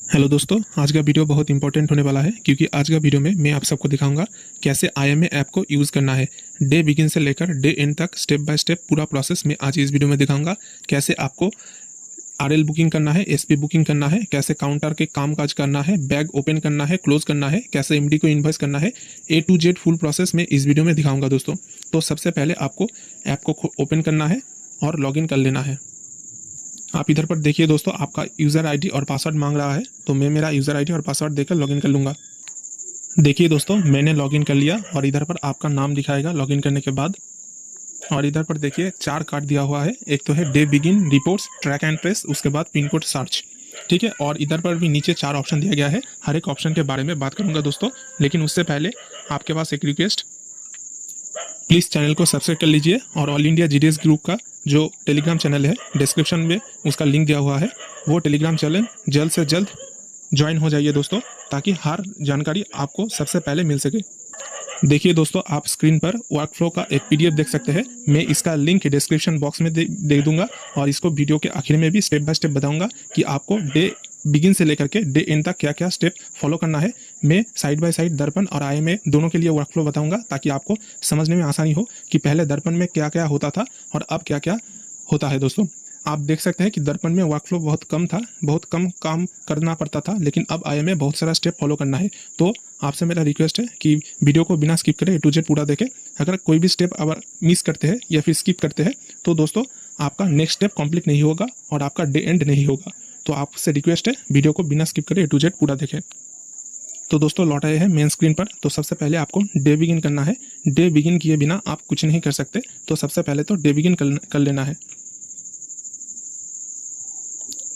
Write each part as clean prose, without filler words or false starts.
Hello दोस्तों, आज का वीडियो बहुत इंपॉर्टेंट होने वाला है क्योंकि आज का वीडियो में मैं आप सबको दिखाऊंगा कैसे आईएमए ऐप को यूज़ करना है। डे बिगिन से लेकर डे एंड तक स्टेप बाय स्टेप पूरा प्रोसेस मैं आज इस वीडियो में दिखाऊंगा। कैसे आपको आरएल बुकिंग करना है, एसपी बुकिंग करना है, कैसे काउंटर के काम काज करना है, बैग ओपन करना है, क्लोज करना है, कैसे एमडी को इन्वॉइस करना है, ए टू जेड फुल प्रोसेस मैं इस वीडियो में दिखाऊंगा दोस्तों। तो सबसे पहले आपको ऐप को ओपन करना है और लॉगिन कर लेना है। आप इधर पर देखिए दोस्तों, आपका यूज़र आईडी और पासवर्ड मांग रहा है, तो मैं मेरा यूज़र आईडी और पासवर्ड देकर लॉगिन कर लूँगा। देखिए दोस्तों, मैंने लॉगिन कर लिया और इधर पर आपका नाम दिखाएगा लॉगिन करने के बाद। और इधर पर देखिए 4 कार्ड दिया हुआ है। एक तो है day begin, reports, track and trace, उसके बाद पिन कोड सर्च। ठीक है, और इधर पर भी नीचे 4 ऑप्शन दिया गया है। हर एक ऑप्शन के बारे में बात करूंगा दोस्तों, लेकिन उससे पहले आपके पास एक रिक्वेस्ट, प्लीज़ चैनल को सब्सक्राइब कर लीजिए और ऑल इंडिया जीडीएस ग्रुप का जो टेलीग्राम चैनल है डिस्क्रिप्शन में उसका लिंक दिया हुआ है, वो टेलीग्राम चैनल जल्द से जल्द ज्वाइन हो जाइए दोस्तों, ताकि हर जानकारी आपको सबसे पहले मिल सके। देखिए दोस्तों, आप स्क्रीन पर वर्क फ्लो का एक पीडीएफ देख सकते हैं। मैं इसका लिंक डिस्क्रिप्शन बॉक्स में दे दूंगा और इसको वीडियो के आखिर में भी स्टेप बाय स्टेप बताऊंगा कि आपको डे बिगिन से लेकर के डे एंड तक क्या क्या स्टेप फॉलो करना है। मैं साइड बाय साइड दर्पण और आईएमए दोनों के लिए वर्क फ्लो बताऊंगा, ताकि आपको समझने में आसानी हो कि पहले दर्पण में क्या क्या होता था और अब क्या क्या होता है दोस्तों। आप देख सकते हैं कि दर्पण में वर्क फ्लो बहुत कम था, बहुत कम काम करना पड़ता था, लेकिन अब आईएमए बहुत सारा स्टेप फॉलो करना है। तो आपसे मेरा रिक्वेस्ट है कि वीडियो को बिना स्किप करें ए टू जेड पूरा देखें। अगर कोई भी स्टेप अगर मिस करते हैं या फिर स्किप करते हैं तो दोस्तों आपका नेक्स्ट स्टेप कंप्लीट नहीं होगा और आपका डे एंड नहीं होगा। तो आपसे रिक्वेस्ट है वीडियो को बिना स्किप करें ए टू जेड पूरा देखें। तो दोस्तों लौट आए हैं मेन स्क्रीन पर। तो सबसे पहले आपको डे बिगिन करना है। डे बिगिन किए बिना आप कुछ नहीं कर सकते, तो सबसे पहले तो डे बिगिन कर लेना है।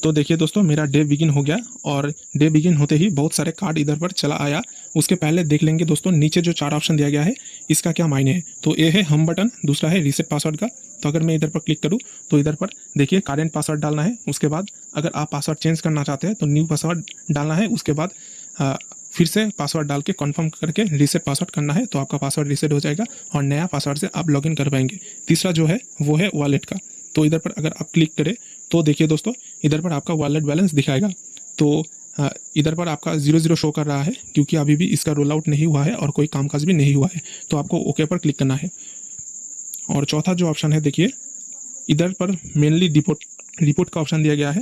तो देखिए दोस्तों, मेरा डे बिगिन हो गया और डे बिगिन होते ही बहुत सारे कार्ड इधर पर चला आया। उसके पहले देख लेंगे दोस्तों, नीचे जो 4 ऑप्शन दिया गया है इसका क्या मायने है। तो ये है हम बटन, दूसरा है रीसेट पासवर्ड का। तो अगर मैं इधर पर क्लिक करूँ तो इधर पर देखिए करेंट पासवर्ड डालना है। उसके बाद अगर आप पासवर्ड चेंज करना चाहते हैं तो न्यू पासवर्ड डालना है। उसके बाद फिर से पासवर्ड डाल के कन्फर्म करके रीसेट पासवर्ड करना है, तो आपका पासवर्ड रीसेट हो जाएगा और नया पासवर्ड से आप लॉगिन कर पाएंगे। तीसरा जो है वो है वॉलेट का। तो इधर पर अगर आप क्लिक करें तो देखिए दोस्तों, इधर पर आपका वॉलेट बैलेंस दिखाएगा। तो इधर पर आपका 0 शो कर रहा है क्योंकि अभी भी इसका रोल आउट नहीं हुआ है और कोई कामकाज भी नहीं हुआ है। तो आपको ओके पर क्लिक करना है। और चौथा जो ऑप्शन है देखिए, इधर पर मेनली रिपोर्ट का ऑप्शन दिया गया है।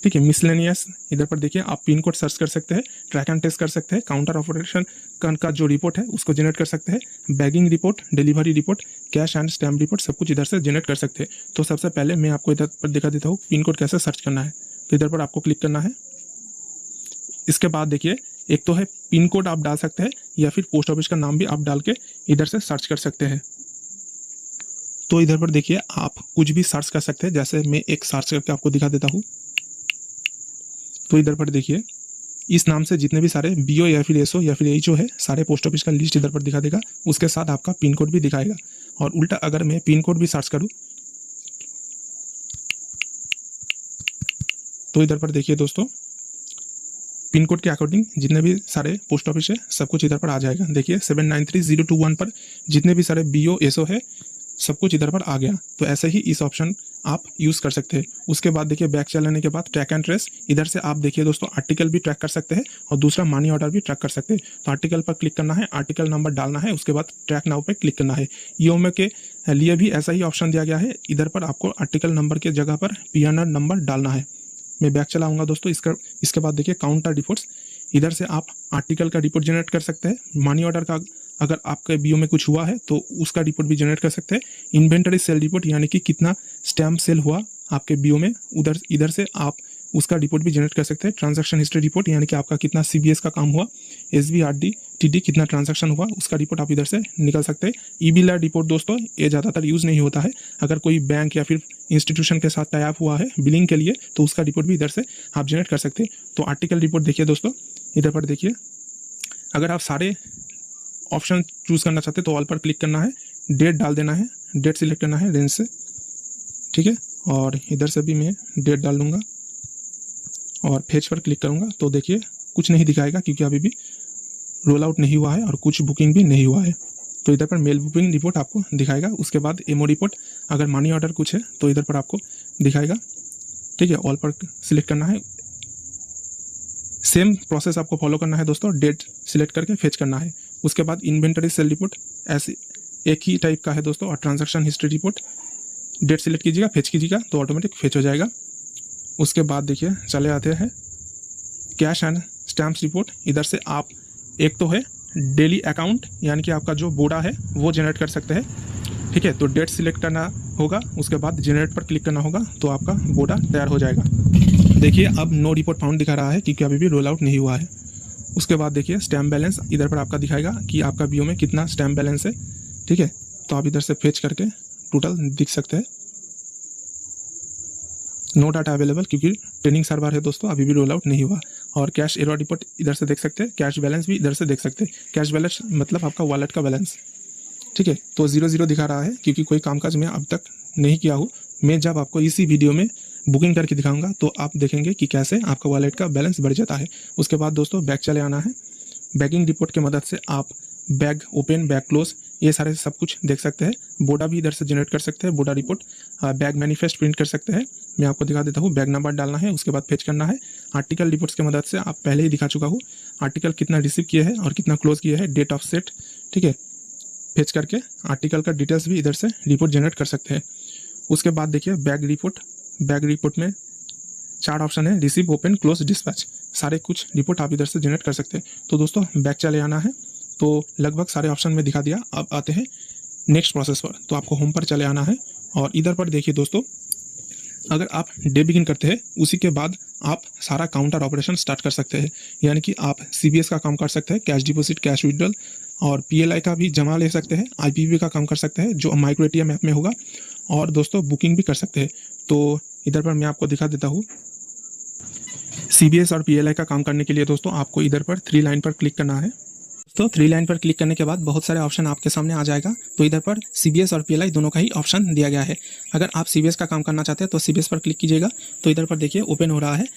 ठीक है, मिसलेनियस, इधर पर देखिए आप पिन कोड सर्च कर सकते हैं, ट्रैक एंड टेस्ट कर सकते हैं, काउंटर ऑपरेशन का जो रिपोर्ट है उसको जनरेट कर सकते हैं, bagging report, delivery report, cash and stamp report, सब कुछ इधर से जनरेट कर सकते हैं। तो सबसे पहले मैं आपको इधर पर दिखा देता हूँ पिन कोड कैसे सर्च करना है। तो इधर पर आपको क्लिक करना है। इसके बाद देखिए, एक तो है पिन कोड आप डाल सकते हैं या फिर पोस्ट ऑफिस का नाम भी आप डाल के इधर से सर्च कर सकते हैं। तो इधर पर देखिए आप कुछ भी सर्च कर सकते हैं, जैसे मैं एक सर्च करके आपको दिखा देता हूँ। तो इधर पर देखिए, इस नाम से जितने भी सारे बीओ या फिर एसओ या फिर एचओ है, सारे पोस्ट ऑफिस का लिस्ट इधर पर दिखा देगा। उसके साथ आपका पिन कोड भी दिखाएगा। और उल्टा अगर मैं पिन कोड भी सर्च करूँ तो इधर पर देखिए दोस्तों, पिन कोड के अकॉर्डिंग जितने भी सारे पोस्ट ऑफिस है सब कुछ इधर पर आ जाएगा। देखिए 793021 पर जितने भी सारे बीओ एसओ है सब कुछ इधर पर आ गया। तो ऐसे ही इस ऑप्शन आप यूज़ कर सकते हैं। उसके बाद देखिए बैक चलाने के बाद ट्रैक एंड ट्रेस, इधर से आप देखिए दोस्तों आर्टिकल भी ट्रैक कर सकते हैं और दूसरा मनी ऑर्डर भी ट्रैक कर सकते हैं। तो आर्टिकल पर क्लिक करना है, आर्टिकल नंबर डालना है, उसके बाद ट्रैक नाउ पे क्लिक करना है। ईओएमए के लिए भी ऐसा ही ऑप्शन दिया गया है। इधर पर आपको आर्टिकल नंबर के जगह पर पीएनआर नंबर डालना है। मैं बैक चलाऊंगा दोस्तों। इसके बाद देखिए काउंटर रिपोर्ट्स, इधर से आप आर्टिकल का रिपोर्ट जनरेट कर सकते हैं। मनी ऑर्डर का अगर आपके बीओ में कुछ हुआ है तो उसका रिपोर्ट भी जनरेट कर सकते हैं। इन्वेंटरी सेल रिपोर्ट, यानी कि कितना स्टैम्प सेल हुआ आपके बीओ में, इधर से आप उसका रिपोर्ट भी जनरेट कर सकते हैं। ट्रांजैक्शन हिस्ट्री रिपोर्ट, यानी कि आपका कितना सीबीएस का काम हुआ, एसबीआरडी टीडी कितना ट्रांजैक्शन हुआ, उसका रिपोर्ट आप इधर से निकल सकते हैं। ईबिलर रिपोर्ट दोस्तों, ये ज़्यादातर यूज़ नहीं होता है। अगर कोई बैंक या फिर इंस्टीट्यूशन के साथ टाई अप हुआ है बिलिंग के लिए तो उसका रिपोर्ट भी इधर से आप जनरेट कर सकते हैं। तो आर्टिकल रिपोर्ट देखिए दोस्तों, इधर पर देखिए, अगर आप सारे ऑप्शन चूज करना चाहते हैं तो ऑल पर क्लिक करना है, डेट डाल देना है, डेट सिलेक्ट करना है रेंज से। ठीक है, और इधर से भी मैं डेट डाल दूंगा और फेज पर क्लिक करूंगा तो देखिए कुछ नहीं दिखाएगा क्योंकि अभी भी रोल आउट नहीं हुआ है और कुछ बुकिंग भी नहीं हुआ है। तो इधर पर मेल बुकिंग रिपोर्ट आपको दिखाएगा। उसके बाद एमओ रिपोर्ट, अगर मनी ऑर्डर कुछ है तो इधर पर आपको दिखाएगा। ठीक है, ऑल पर सिलेक्ट करना है, सेम प्रोसेस आपको फॉलो करना है दोस्तों, डेट सिलेक्ट करके फेच करना है। उसके बाद इन्वेंटरी सेल रिपोर्ट ऐसे एक ही टाइप का है दोस्तों, और transaction history report date select कीजिएगा, फेच कीजिएगा तो ऑटोमेटिक फेच हो जाएगा। उसके बाद देखिए चले आते हैं कैश एंड स्टैम्प्स रिपोर्ट। इधर से आप एक तो है डेली अकाउंट यानी कि आपका जो बोडा है वो जनरेट कर सकते हैं, ठीक है। तो डेट सिलेक्ट करना होगा, उसके बाद जनरेट पर क्लिक करना होगा तो आपका बोडा तैयार हो जाएगा। देखिए अब नो रिपोर्ट फाउंड दिखा रहा है क्योंकि अभी भी रोल आउट नहीं हुआ है। उसके बाद देखिए स्टैम्प बैलेंस इधर पर आपका दिखाएगा कि आपका बीओ में कितना स्टैम्प बैलेंस है, ठीक है। तो आप इधर से फेच करके टोटल दिख सकते हैं। नो डाटा अवेलेबल क्योंकि ट्रेनिंग सर्वर है दोस्तों, अभी भी रोल आउट नहीं हुआ। और कैश एरर रिपोर्ट इधर से देख सकते हैं, कैश बैलेंस भी इधर से देख सकते हैं। कैश बैलेंस मतलब आपका वॉलेट का बैलेंस, ठीक है। तो 0 दिखा रहा है क्योंकि कोई कामकाज मैं अब तक नहीं किया हूँ। मैं जब आपको इसी वीडियो में बुकिंग करके दिखाऊंगा तो आप देखेंगे कि कैसे आपका वॉलेट का बैलेंस बढ़ जाता है। उसके बाद दोस्तों बैग चले आना है। बैगिंग रिपोर्ट की मदद से आप बैग ओपन, बैग क्लोज ये सारे सब कुछ देख सकते हैं। बोडा भी इधर से जनरेट कर सकते हैं, बोडा रिपोर्ट। बैग मैनिफेस्ट प्रिंट कर सकते हैं। मैं आपको दिखा देता हूँ। बैग नंबर डालना है, उसके बाद फेच करना है। आर्टिकल रिपोर्ट्स की मदद से आप पहले ही दिखा चुका हूँ, आर्टिकल कितना रिसीव किया है और कितना क्लोज किया है, डेट ऑफ सेट, ठीक है। फेच करके आर्टिकल का डिटेल्स भी इधर से रिपोर्ट जनरेट कर सकते हैं। उसके बाद देखिए बैग रिपोर्ट। बैग रिपोर्ट में 4 ऑप्शन है, रिसीव, ओपन, क्लोज, डिस्पैच। सारे कुछ रिपोर्ट आप इधर से जनरेट कर सकते हैं। तो दोस्तों बैग चले आना है। तो लगभग सारे ऑप्शन में दिखा दिया। अब आते हैं नेक्स्ट प्रोसेस पर। तो आपको होम पर चले आना है और इधर पर देखिए दोस्तों, अगर आप डे बिगिन करते हैं उसी के बाद आप सारा काउंटर ऑपरेशन स्टार्ट कर सकते हैं। यानी कि आप सीबीएस का काम कर सकते हैं, कैश डिपॉजिट, कैश विड्रॉल, और पीएलआई का भी जमा ले सकते हैं। आईपीवी का काम कर सकते हैं जो माइक्रो एटीएम ऐप में होगा, और दोस्तों बुकिंग भी कर सकते हैं। तो इधर पर मैं आपको दिखा देता हूँ। सीबीएस और पीएलआई का काम करने के लिए दोस्तों आपको इधर पर 3 लाइन पर क्लिक करना है। तो 3 लाइन पर क्लिक करने के बाद बहुत सारे ऑप्शन आपके सामने आ जाएगा। तो इधर पर सीबीएस और पीएलआई दोनों का ही ऑप्शन दिया गया है। अगर आप सीबीएस का काम करना चाहते हैं तो सीबीएस पर क्लिक कीजिएगा। तो इधर पर देखिए ओपन हो रहा है।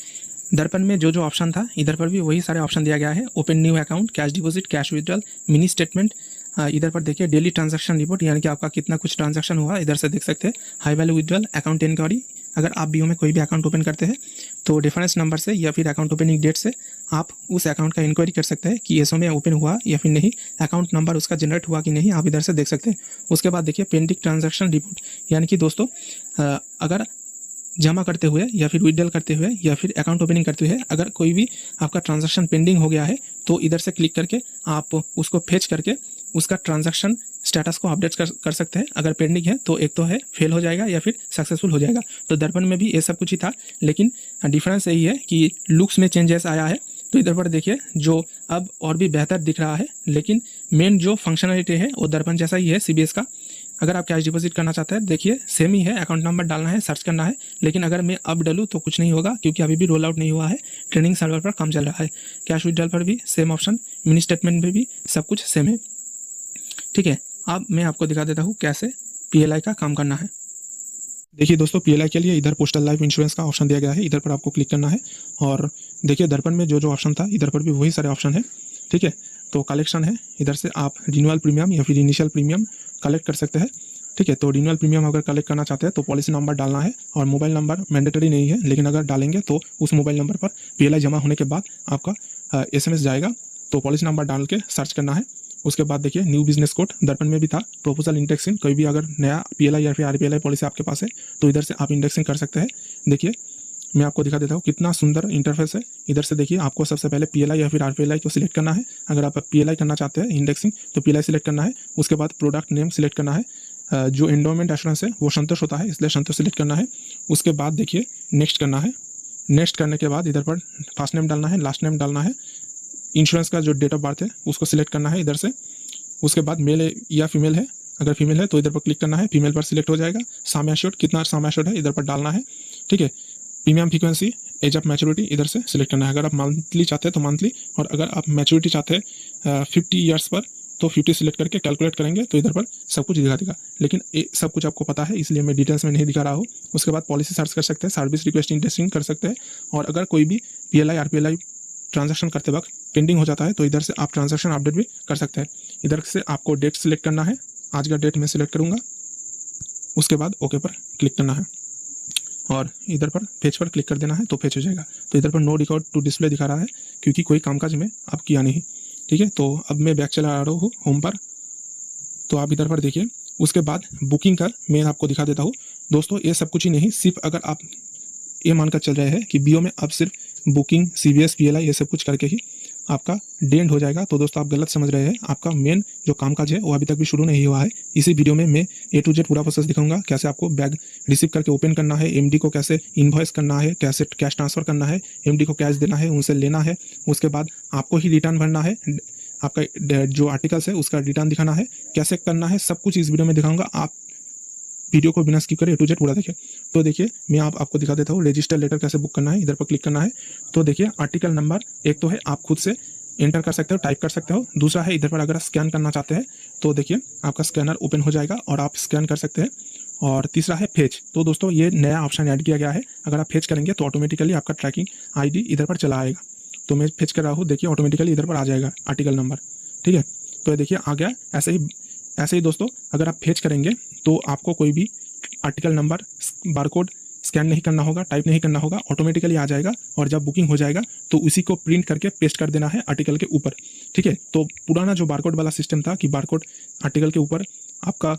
दर्पण में जो ऑप्शन था इधर पर भी वही सारे ऑप्शन दिया गया है। Open new account, cash deposit, cash withdrawal, mini statement. इधर पर देखिए डेली ट्रांजैक्शन रिपोर्ट यानी कि आपका कितना कुछ ट्रांजैक्शन हुआ इधर से देख सकते हैं। High value withdrawal, account inquiry. अगर आप बीओ में कोई भी अकाउंट ओपन करते हैं तो रेफरेंस नंबर से या फिर अकाउंट ओपनिंग डेट से आप उस अकाउंट का इंक्वायरी कर सकते हैं कि एसओ में ओपन हुआ या फिर नहीं, अकाउंट नंबर उसका जनरेट हुआ कि नहीं, आप इधर से देख सकते हैं। उसके बाद देखिए पेंडिंग ट्रांजैक्शन रिपोर्ट, यानी कि दोस्तों अगर जमा करते हुए या फिर विड्रॉल करते हुए या फिर अकाउंट ओपनिंग करते हुए अगर कोई भी आपका ट्रांजैक्शन पेंडिंग हो गया है तो इधर से क्लिक करके आप उसको फेच करके उसका ट्रांजैक्शन स्टेटस को अपडेट कर सकते हैं। अगर पेंडिंग है तो एक तो है फेल हो जाएगा या फिर सक्सेसफुल हो जाएगा। तो दर्पण में भी ये सब कुछ ही था, लेकिन डिफरेंस यही है कि लुक्स में चेंजेस आया है। तो इधर पर देखिए जो अब और भी बेहतर दिख रहा है, लेकिन मेन जो फंक्शनलिटी है वो दर्पण जैसा ही है सीबीएस का। अगर आप कैश डिपॉजिट करना चाहते हैं देखिए सेम ही है, अकाउंट नंबर डालना है, सर्च करना है। लेकिन अगर मैं अब डालूँ तो कुछ नहीं होगा क्योंकि अभी भी रोल आउट नहीं हुआ है, ट्रेनिंग सर्वर पर काम चल रहा है। कैश विड्रॉल पर भी सेम ऑप्शन, मिनी स्टेटमेंट में भी सब कुछ सेम है, ठीक है। अब मैं आपको दिखा देता हूँ कैसे पीएलआई का काम करना है। देखिए दोस्तों पीएलआई के लिए इधर पोस्टल लाइफ इंश्योरेंस का ऑप्शन दिया गया है, इधर पर आपको क्लिक करना है। और देखिए दर्पण में जो ऑप्शन था इधर पर भी वही सारे ऑप्शन है, ठीक है। तो कलेक्शन है, इधर से आप रिन्यूअल प्रीमियम या फिर इनिशियल प्रीमियम कलेक्ट कर सकते हैं, ठीक है। तो रिन्यूअल प्रीमियम अगर कलेक्ट करना चाहते हैं तो पॉलिसी नंबर डालना है, और मोबाइल नंबर मैंडेटरी नहीं है, लेकिन अगर डालेंगे तो उस मोबाइल नंबर पर पीएलआई जमा होने के बाद आपका एसएमएस जाएगा। तो पॉलिसी नंबर डाल के सर्च करना है। उसके बाद देखिए न्यू बिजनेस कोड दर्पण में भी था, प्रोपोजल इंडेक्सिंग। कोई भी अगर नया पीएलआई या फिर आरपीएलआई पॉलिसी आपके पास है तो इधर से आप इंडेक्सिंग कर सकते हैं। देखिए मैं आपको दिखा देता हूँ कितना सुंदर इंटरफेस है। इधर से देखिए आपको सबसे पहले पीएलआई या फिर आरपीएलआई को सिलेक्ट करना है। अगर आप पीएलआई करना चाहते हैं इंडेक्सिंग तो पीएलआई सिलेक्ट करना है। उसके बाद प्रोडक्ट नेम सिलेक्ट करना है, जो एंडोमेंट एश्योरेंस है वो संतोष होता है इसलिए संतोष सिलेक्ट करना है। उसके बाद देखिए नेक्स्ट करना है। नेक्स्ट करने के बाद इधर पर फर्स्ट नेम डालना है, लास्ट नेम डालना है, इंश्योरेंस का जो डेट ऑफ बर्थ है उसको सिलेक्ट करना है इधर से। उसके बाद मेल या फीमेल है, अगर फीमेल है तो इधर पर क्लिक करना है, फीमेल पर सिलेक्ट हो जाएगा। सम एश्योर्ड, कितना सम एश्योर्ड है इधर पर डालना है, ठीक है। Premium frequency, age of maturity इधर से सिलेक्ट करना है। अगर आप मंथली चाहते हैं तो मंथली, और अगर आप मैच्योरिटी चाहते हैं 50 ईयर्स पर तो 50 सिलेक्ट करके कैलकुलेट करेंगे तो इधर पर सब कुछ दिखा देगा। लेकिन सब कुछ आपको पता है इसलिए मैं डिटेल्स में नहीं दिखा रहा हूँ। उसके बाद पॉलिसी सर्च कर सकते हैं, सर्विस रिक्वेस्ट इंडेक्सिंग कर सकते हैं, और अगर कोई भी पीएलआई आरपीएलआई ट्रांजैक्शन करते वक्त पेंडिंग हो जाता है तो इधर से आप ट्रांजैक्शन अपडेट भी कर सकते हैं। इधर से आपको डेट सिलेक्ट करना है, आज का डेट मैं सिलेक्ट करूँगा। उसके बाद ओके पर क्लिक करना है। और इधर पर फेच पर क्लिक कर देना है तो फेच हो जाएगा। तो इधर पर नो रिकॉर्ड टू डिस्प्ले दिखा रहा है क्योंकि कोई कामकाज में आप किया नहीं। ठीक है, तो अब मैं बैक चला आ रहा हूँ होम पर। तो आप इधर पर देखिए, उसके बाद बुकिंग का मैं आपको दिखा देता हूँ। दोस्तों ये सब कुछ ही नहीं, सिर्फ अगर आप ये मानकर चल रहे हैं कि बीओ में अब सिर्फ बुकिंग, सीवीएस, पीएलआई ये सब कुछ करके ही आपका डे एंड हो जाएगा, तो दोस्तों आप गलत समझ रहे हैं। आपका मेन जो कामकाज है वो अभी तक भी शुरू नहीं हुआ है। इसी वीडियो में मैं ए टू जेड पूरा प्रोसेस दिखाऊंगा, कैसे आपको बैग रिसीव करके ओपन करना है, एमडी को कैसे इनवॉइस करना है, कैसे कैश ट्रांसफर करना है, एमडी को कैश देना है, उनसे लेना है, उसके बाद आपको ही रिटर्न भरना है, आपका जो आर्टिकल्स है उसका रिटर्न दिखाना है, कैसे करना है, सब कुछ इस वीडियो में दिखाऊंगा। आप वीडियो को बिना स्किप करें ए टू जेड पूरा देखिए। तो देखिए मैं आपको दिखा देता हूँ रजिस्टर लेटर कैसे बुक करना है। इधर पर क्लिक करना है। तो देखिए आर्टिकल नंबर एक तो है, आप खुद से एंटर कर सकते हो, टाइप कर सकते हो। दूसरा है इधर पर अगर आप स्कैन करना चाहते हैं तो देखिए आपका स्कैनर ओपन हो जाएगा और आप स्कैन कर सकते हैं। और तीसरा है फेच। तो दोस्तों ये नया ऑप्शन ऐड किया गया है, अगर आप फेच करेंगे तो ऑटोमेटिकली आपका ट्रैकिंग आईडी इधर पर चला आएगा। तो मैं फेच कर रहा हूँ, देखिए ऑटोमेटिकली इधर पर आ जाएगा आर्टिकल नंबर। ठीक है, तो देखिए आ गया। ऐसे ही दोस्तों अगर आप फेच करेंगे तो आपको कोई भी आर्टिकल नंबर, बारकोड स्कैन नहीं करना होगा, टाइप नहीं करना होगा, ऑटोमेटिकली आ जाएगा। और जब बुकिंग हो जाएगा तो उसी को प्रिंट करके पेस्ट कर देना है आर्टिकल के ऊपर। ठीक है, तो पुराना जो बारकोड वाला सिस्टम था कि बारकोड आर्टिकल के ऊपर आपका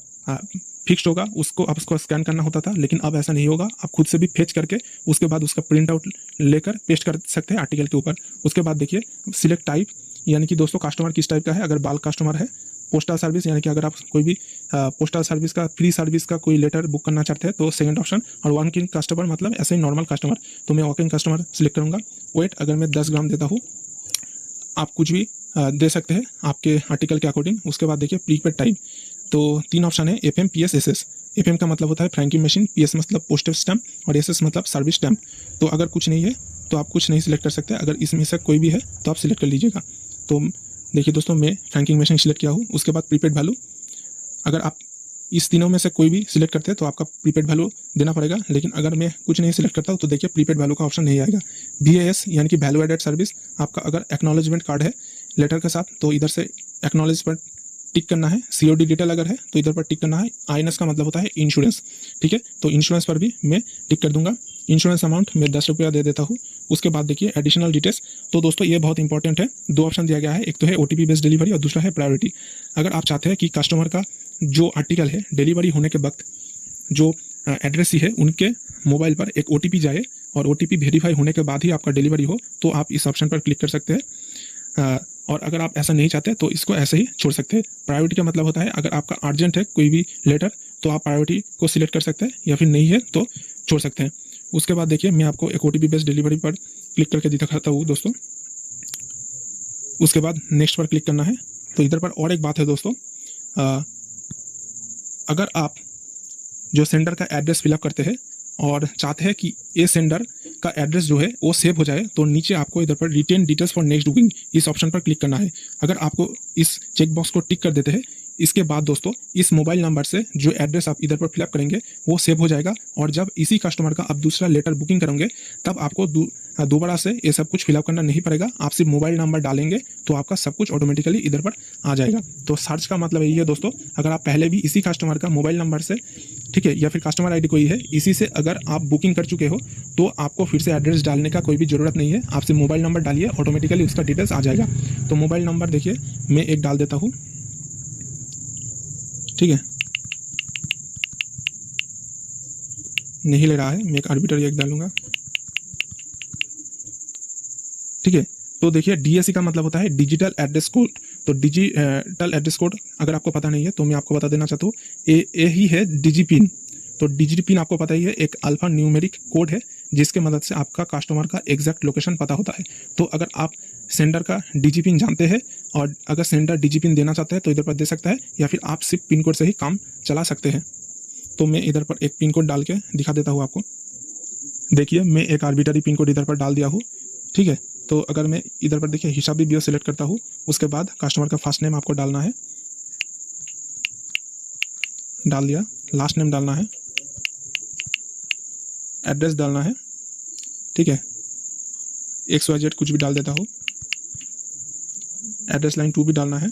फिक्स्ड होगा, उसको आप उसको स्कैन करना होता था, लेकिन अब ऐसा नहीं होगा। आप खुद से भी फेच करके उसके बाद उसका प्रिंट आउट लेकर पेस्ट कर सकते हैं आर्टिकल के ऊपर। उसके बाद देखिए सिलेक्ट टाइप, यानी कि दोस्तों कस्टमर किस टाइप का है। अगर बाल्क कस्टमर है, पोस्टल सर्विस, यानी कि अगर आप कोई भी पोस्टल सर्विस का, फ्री सर्विस का कोई लेटर बुक करना चाहते हैं तो सेकंड ऑप्शन। और वॉक इन कस्टमर मतलब ऐसे ही नॉर्मल कस्टमर, तो मैं वॉक इन कस्टमर सिलेक्ट करूंगा। वेट अगर मैं 10 ग्राम देता हूँ, आप कुछ भी दे सकते हैं आपके आर्टिकल के अकॉर्डिंग। उसके बाद देखिए प्रीपेड टाइप, तो 3 ऑप्शन है, FM, PS, SS। FM का मतलब होता है फ्रैंकिंग मशीन, PS मतलब पोस्टल स्टैम्प और SS मतलब सर्विस स्टैम्प। तो अगर कुछ नहीं है तो आप कुछ नहीं सिलेक्ट कर सकते, अगर इसमें से कोई भी है तो आप सिलेक्ट कर लीजिएगा। तो देखिए दोस्तों मैं फ्रैंकिंग मशीन सिलेक्ट किया हूँ। उसके बाद प्रीपेड वैल्यू, अगर आप इस तीनों में से कोई भी सिलेक्ट करते हैं तो आपका प्रीपेड वैल्यू देना पड़ेगा, लेकिन अगर मैं कुछ नहीं सिलेक्ट करता हूँ तो देखिए प्रीपेड वैल्यू का ऑप्शन नहीं आएगा। VAS यानी कि वैल्यू एडेड सर्विस, आपका अगर एक्नॉलेजमेंट कार्ड है लेटर के साथ तो इधर से एक्नॉलेज पर टिक करना है। COD डिटेल अगर है तो इधर पर टिक करना है। INS का मतलब होता है इंश्योरेंस। ठीक है, तो इंश्योरेंस पर भी मैं टिक कर दूंगा। इंश्योरेंस अमाउंट मैं 10 रुपया दे देता हूँ। उसके बाद देखिए एडिशनल डिटेल्स, तो दोस्तों ये बहुत इंपॉर्टेंट है। 2 ऑप्शन दिया गया है, एक तो है OTP बेस्ड डिलीवरी और दूसरा है प्रायोरिटी। अगर आप चाहते हैं कि कस्टमर का जो आर्टिकल है डिलीवरी होने के वक्त जो एड्रेस ही है उनके मोबाइल पर एक OTP जाए और OTP वेरीफाई होने के बाद ही आपका डिलीवरी हो, तो आप इस ऑप्शन पर क्लिक कर सकते हैं। और अगर आप ऐसा नहीं चाहते तो इसको ऐसे ही छोड़ सकते हैं। प्रायोरिटी का मतलब होता है अगर आपका अर्जेंट है कोई भी लेटर तो आप प्रायोरिटी को सिलेक्ट कर सकते हैं, या फिर नहीं है तो छोड़ सकते हैं। उसके बाद देखिए मैं आपको एक OTP बेस्ड डिलीवरी पर क्लिक करके दिखाता हूँ दोस्तों। उसके बाद नेक्स्ट पर क्लिक करना है। तो इधर पर और एक बात है दोस्तों, अगर आप जो सेंडर का एड्रेस फिलअप करते हैं और चाहते हैं कि ये सेंडर का एड्रेस जो है वो सेव हो जाए, तो नीचे आपको इधर पर retain details for next booking इस ऑप्शन पर क्लिक करना है। अगर आपको इस चेकबॉक्स को टिक कर देते हैं, इसके बाद दोस्तों इस मोबाइल नंबर से जो एड्रेस आप इधर पर फिलअप करेंगे वो सेव हो जाएगा। और जब इसी कस्टमर का आप दूसरा लेटर बुकिंग करेंगे तब आपको दोबारा से ये सब कुछ फिलअप करना नहीं पड़ेगा। आप सिर्फ मोबाइल नंबर डालेंगे तो आपका सब कुछ ऑटोमेटिकली इधर पर आ जाएगा। तो सर्च का मतलब यही है दोस्तों, अगर आप पहले भी इसी कस्टमर का मोबाइल नंबर से, ठीक है, या फिर कस्टमर ID कोई है, इसी से अगर आप बुकिंग कर चुके हो तो आपको फिर से एड्रेस डालने का कोई भी ज़रूरत नहीं है। आप सिर्फ मोबाइल नंबर डालिए, ऑटोमेटिकली उसका डिटेल्स आ जाएगा। तो मोबाइल नंबर देखिए मैं एक डाल देता हूँ। ठीक है, नहीं ले रहा है, मैं एक आर्बिट्ररी एक डालूंगा। ठीक है, तो देखिए DAC का मतलब होता है डिजिटल एड्रेस कोड। तो डिजिटल एड्रेस कोड अगर आपको पता नहीं है तो मैं आपको बता देना चाहता हूँ, ये ही है डिजिपिन। तो डिजिपिन आपको पता ही है, एक अल्फा न्यूमेरिक कोड है जिसके मदद से आपका कस्टमर का एग्जैक्ट लोकेशन पता होता है। तो अगर आप सेंडर का डिजिपिन जानते हैं और अगर सेंडर डिजिपिन देना चाहते हैं तो इधर पर दे सकता है, या फिर आप सिर्फ पिन कोड से ही काम चला सकते हैं। तो मैं इधर पर एक पिन कोड डाल के दिखा देता हूँ आपको। देखिए मैं एक आर्बिट्ररी पिन कोड इधर पर डाल दिया हूँ। ठीक है, तो अगर मैं इधर पर देखिए हिसाबी बीओ सेलेक्ट करता हूँ, उसके बाद कस्टमर का फर्स्ट नेम आपको डालना है, डाल दिया, लास्ट नेम डालना है, एड्रेस डालना है। ठीक है, XYZ कुछ भी डाल देता हूँ, एड्रेस लाइन 2 भी डालना है।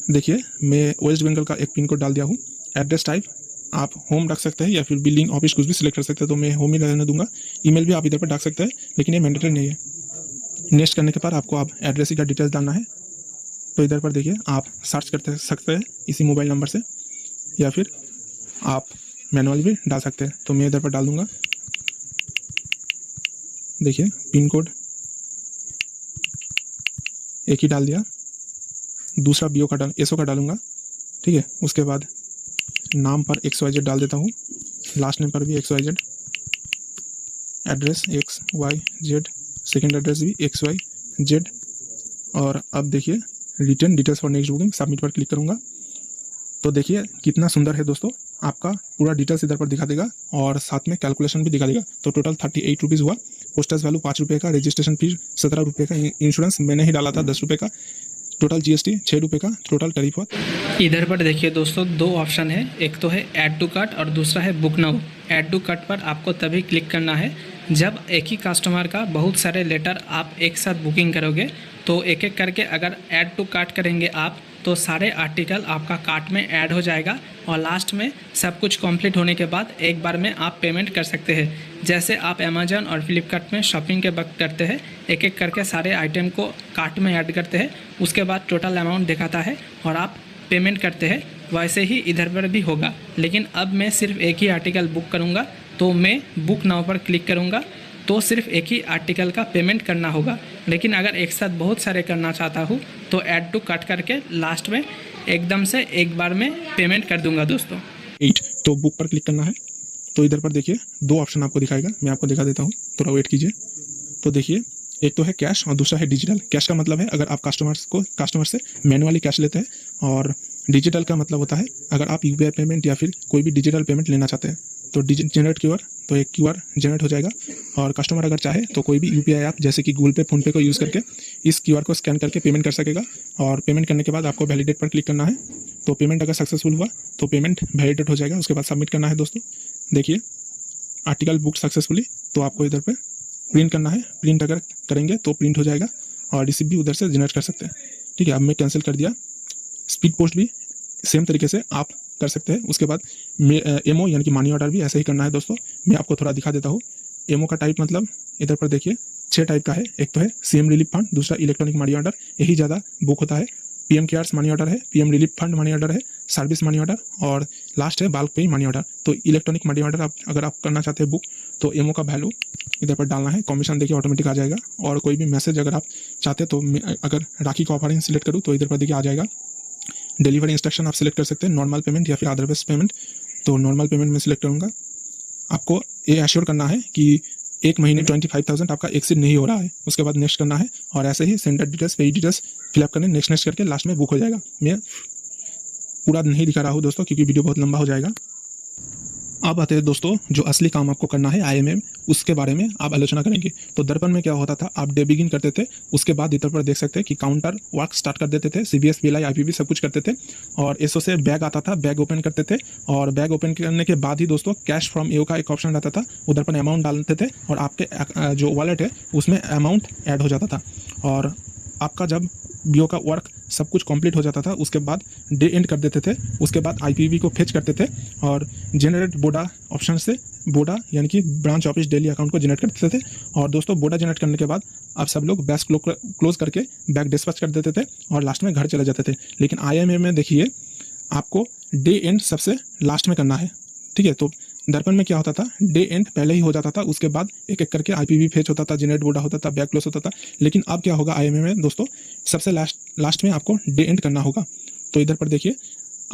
देखिए मैं वेस्ट बंगाल का एक पिन कोड डाल दिया हूँ। एड्रेस टाइप आप होम रख सकते हैं या फिर बिलिंग ऑफिस कुछ भी सिलेक्ट कर सकते हैं, तो मैं होम ही रहने दूंगा। ईमेल भी आप इधर पर डाल सकते हैं, लेकिन ये मैंडेटरी नहीं है। नेक्स्ट करने के बाद आपको आप एड्रेस का डिटेल्स डालना है। तो इधर पर देखिए आप सर्च करते सकते हैं इसी मोबाइल नंबर से, या फिर आप मैनुअल भी डाल सकते हैं। तो मैं इधर पर डाल दूंगा, देखिए पिन कोड एक ही डाल दिया, दूसरा बीओ का एसओ का डालूंगा, ठीक है। उसके बाद नाम पर XYZ डाल देता हूँ, लास्ट नेम पर भी XYZ, address XYZ, second address भी XYZ। और अब देखिए return details for next booking, submit पर क्लिक करूँगा। तो देखिए कितना सुंदर है दोस्तों, आपका पूरा डिटेल्स इधर पर दिखा देगा और साथ में कैलकुलेशन भी दिखा देगा। तो टोटल 38 रुपीज़ हुआ, पोस्टर्स वैल्यू 5 रुपये का, रजिस्ट्रेशन फीस 17 रुपये का, इंश्योरेंस मैंने ही डाला था 10 रुपये का, टोटल GST 6 रुपये का, टोटल टैरिफ हुआ। इधर पर देखिए दोस्तों, दो ऑप्शन है, एक तो है ऐड टू कार्ट और दूसरा है book now. Add to cart पर आपको तभी क्लिक करना है जब एक ही कस्टमर का बहुत सारे लेटर आप एक साथ बुकिंग करोगे। तो एक एक करके अगर ऐड टू कार्ट करेंगे आप, तो सारे आर्टिकल आपका कार्ट में ऐड हो जाएगा और लास्ट में सब कुछ कंप्लीट होने के बाद एक बार में आप पेमेंट कर सकते हैं। जैसे आप अमेजन और फ्लिपकार्ट में शॉपिंग के वक्त करते हैं, एक एक करके सारे आइटम को कार्ट में ऐड करते हैं, उसके बाद टोटल अमाउंट दिखाता है और आप पेमेंट करते हैं। वैसे ही इधर पर भी होगा, लेकिन अब मैं सिर्फ एक ही आर्टिकल बुक करूँगा। तो मैं बुक नाउ पर क्लिक करूँगा तो सिर्फ एक ही आर्टिकल का पेमेंट करना होगा। लेकिन अगर एक साथ बहुत सारे करना चाहता हूँ तो ऐड टू कार्ट करके लास्ट में एकदम से एक बार में पेमेंट कर दूंगा दोस्तों। 8 तो बुक पर क्लिक करना है। तो इधर पर देखिए दो ऑप्शन आपको दिखाएगा, मैं आपको दिखा देता हूँ, थोड़ा वेट कीजिए। तो देखिए एक तो है कैश और दूसरा है डिजिटल। कैश का मतलब है अगर आप कस्टमर से मैनुअली कैश लेते हैं, और डिजिटल का मतलब होता है अगर आप UPI पेमेंट या फिर कोई भी डिजिटल पेमेंट लेना चाहते हैं। तो जनरेट QR, तो एक QR जनरेट हो जाएगा और कस्टमर अगर चाहे तो कोई भी UPI ऐप जैसे कि गूगल पे, फ़ोनपे को यूज़ करके इस QR को स्कैन करके पेमेंट कर सकेगा। और पेमेंट करने के बाद आपको वैलिडेट पर क्लिक करना है। तो पेमेंट अगर सक्सेसफुल हुआ तो पेमेंट वैलिडेट हो जाएगा, उसके बाद सबमिट करना है दोस्तों। देखिए आर्टिकल बुक सक्सेसफुली, तो आपको इधर पर प्रिंट करना है। प्रिंट अगर करेंगे तो प्रिंट हो जाएगा और रिसिप्ट भी उधर से जनरेट कर सकते हैं, ठीक है। अब मैं कैंसिल कर दिया। स्पीड पोस्ट भी सेम तरीके से आप कर सकते हैं। उसके बाद एमओ यानी कि मनी ऑर्डर भी ऐसे ही करना है दोस्तों। मैं आपको थोड़ा दिखा देता हूँ। एमओ का टाइप मतलब इधर पर देखिए 6 टाइप का है। एक तो है CM रिलीफ फंड, दूसरा इलेक्ट्रॉनिक मनी ऑर्डर, यही ज़्यादा बुक होता है। PM केयर्स मनी ऑर्डर है, PM relief fund money order है, सर्विस मनी ऑर्डर, और लास्ट है बल्क पे मनी ऑर्डर। तो इलेक्ट्रॉनिक मनी ऑर्डर अगर आप करना चाहते हैं बुक, तो एमओ का वैल्यू इधर पर डालना है। कमीशन देखिए ऑटोमेटिक आ जाएगा। और कोई भी मैसेज अगर आप चाहते हैं तो अगर राखी का ऑफरिंग सिलेक्ट करूँ तो इधर पर देखिए आ जाएगा। डिलीवरी इंस्ट्रक्शन आप सिलेक्ट कर सकते हैं, नॉर्मल पेमेंट या फिर अदर बेस्ड पेमेंट। तो नॉर्मल पेमेंट में सिलेक्ट करूँगा। आपको ये एश्योर करना है कि एक महीने 25,000 आपका एक्सीड नहीं हो रहा है। उसके बाद नेक्स्ट करना है और ऐसे ही सेंडर डिटेल्स, पे डिटेल्स फिलअप करने, नेक्स्ट करके लास्ट में बुक हो जाएगा। मैं पूरा नहीं दिखा रहा हूँ दोस्तों क्योंकि वीडियो बहुत लंबा हो जाएगा। अब आते हैं दोस्तों जो असली काम आपको करना है IMM, उसके बारे में आप आलोचना करेंगे। तो दर्पण में क्या होता था, आप डे बिगिन करते थे, उसके बाद इधर पर देख सकते हैं कि काउंटर वर्क स्टार्ट कर देते थे, CBS PLI IPB सब कुछ करते थे। और एसओ से बैग आता था, बैग ओपन करते थे, और बैग ओपन करने के बाद ही दोस्तों कैश फ्रॉम EO का एक ऑप्शन रहता था, उधर पर अमाउंट डालते थे और आपके जो वॉलेट है उसमें अमाउंट ऐड हो जाता था। और आपका जब BO का वर्क सब कुछ कंप्लीट हो जाता था उसके बाद डे एंड कर देते थे। उसके बाद IPB को फेच करते थे और जनरेट बोडा ऑप्शन से बोडा यानी कि ब्रांच ऑफिस डेली अकाउंट को जनरेट करते थे। और दोस्तों बोडा जनरेट करने के बाद आप सब लोग बैच क्लोज करके बैग डिस्पैच कर देते थे और लास्ट में घर चले जाते थे। लेकिन IMM में देखिए आपको डे एंड सबसे लास्ट में करना है, ठीक है। तो दर्पण में क्या होता था, डे एंड पहले ही हो जाता था, उसके बाद एक एक करके IPB फेच होता था, जनरेट बोडा होता था, बैक क्लोज होता था। लेकिन अब क्या होगा IMM में दोस्तों, सबसे लास्ट में आपको डे एंड करना होगा। तो इधर पर देखिए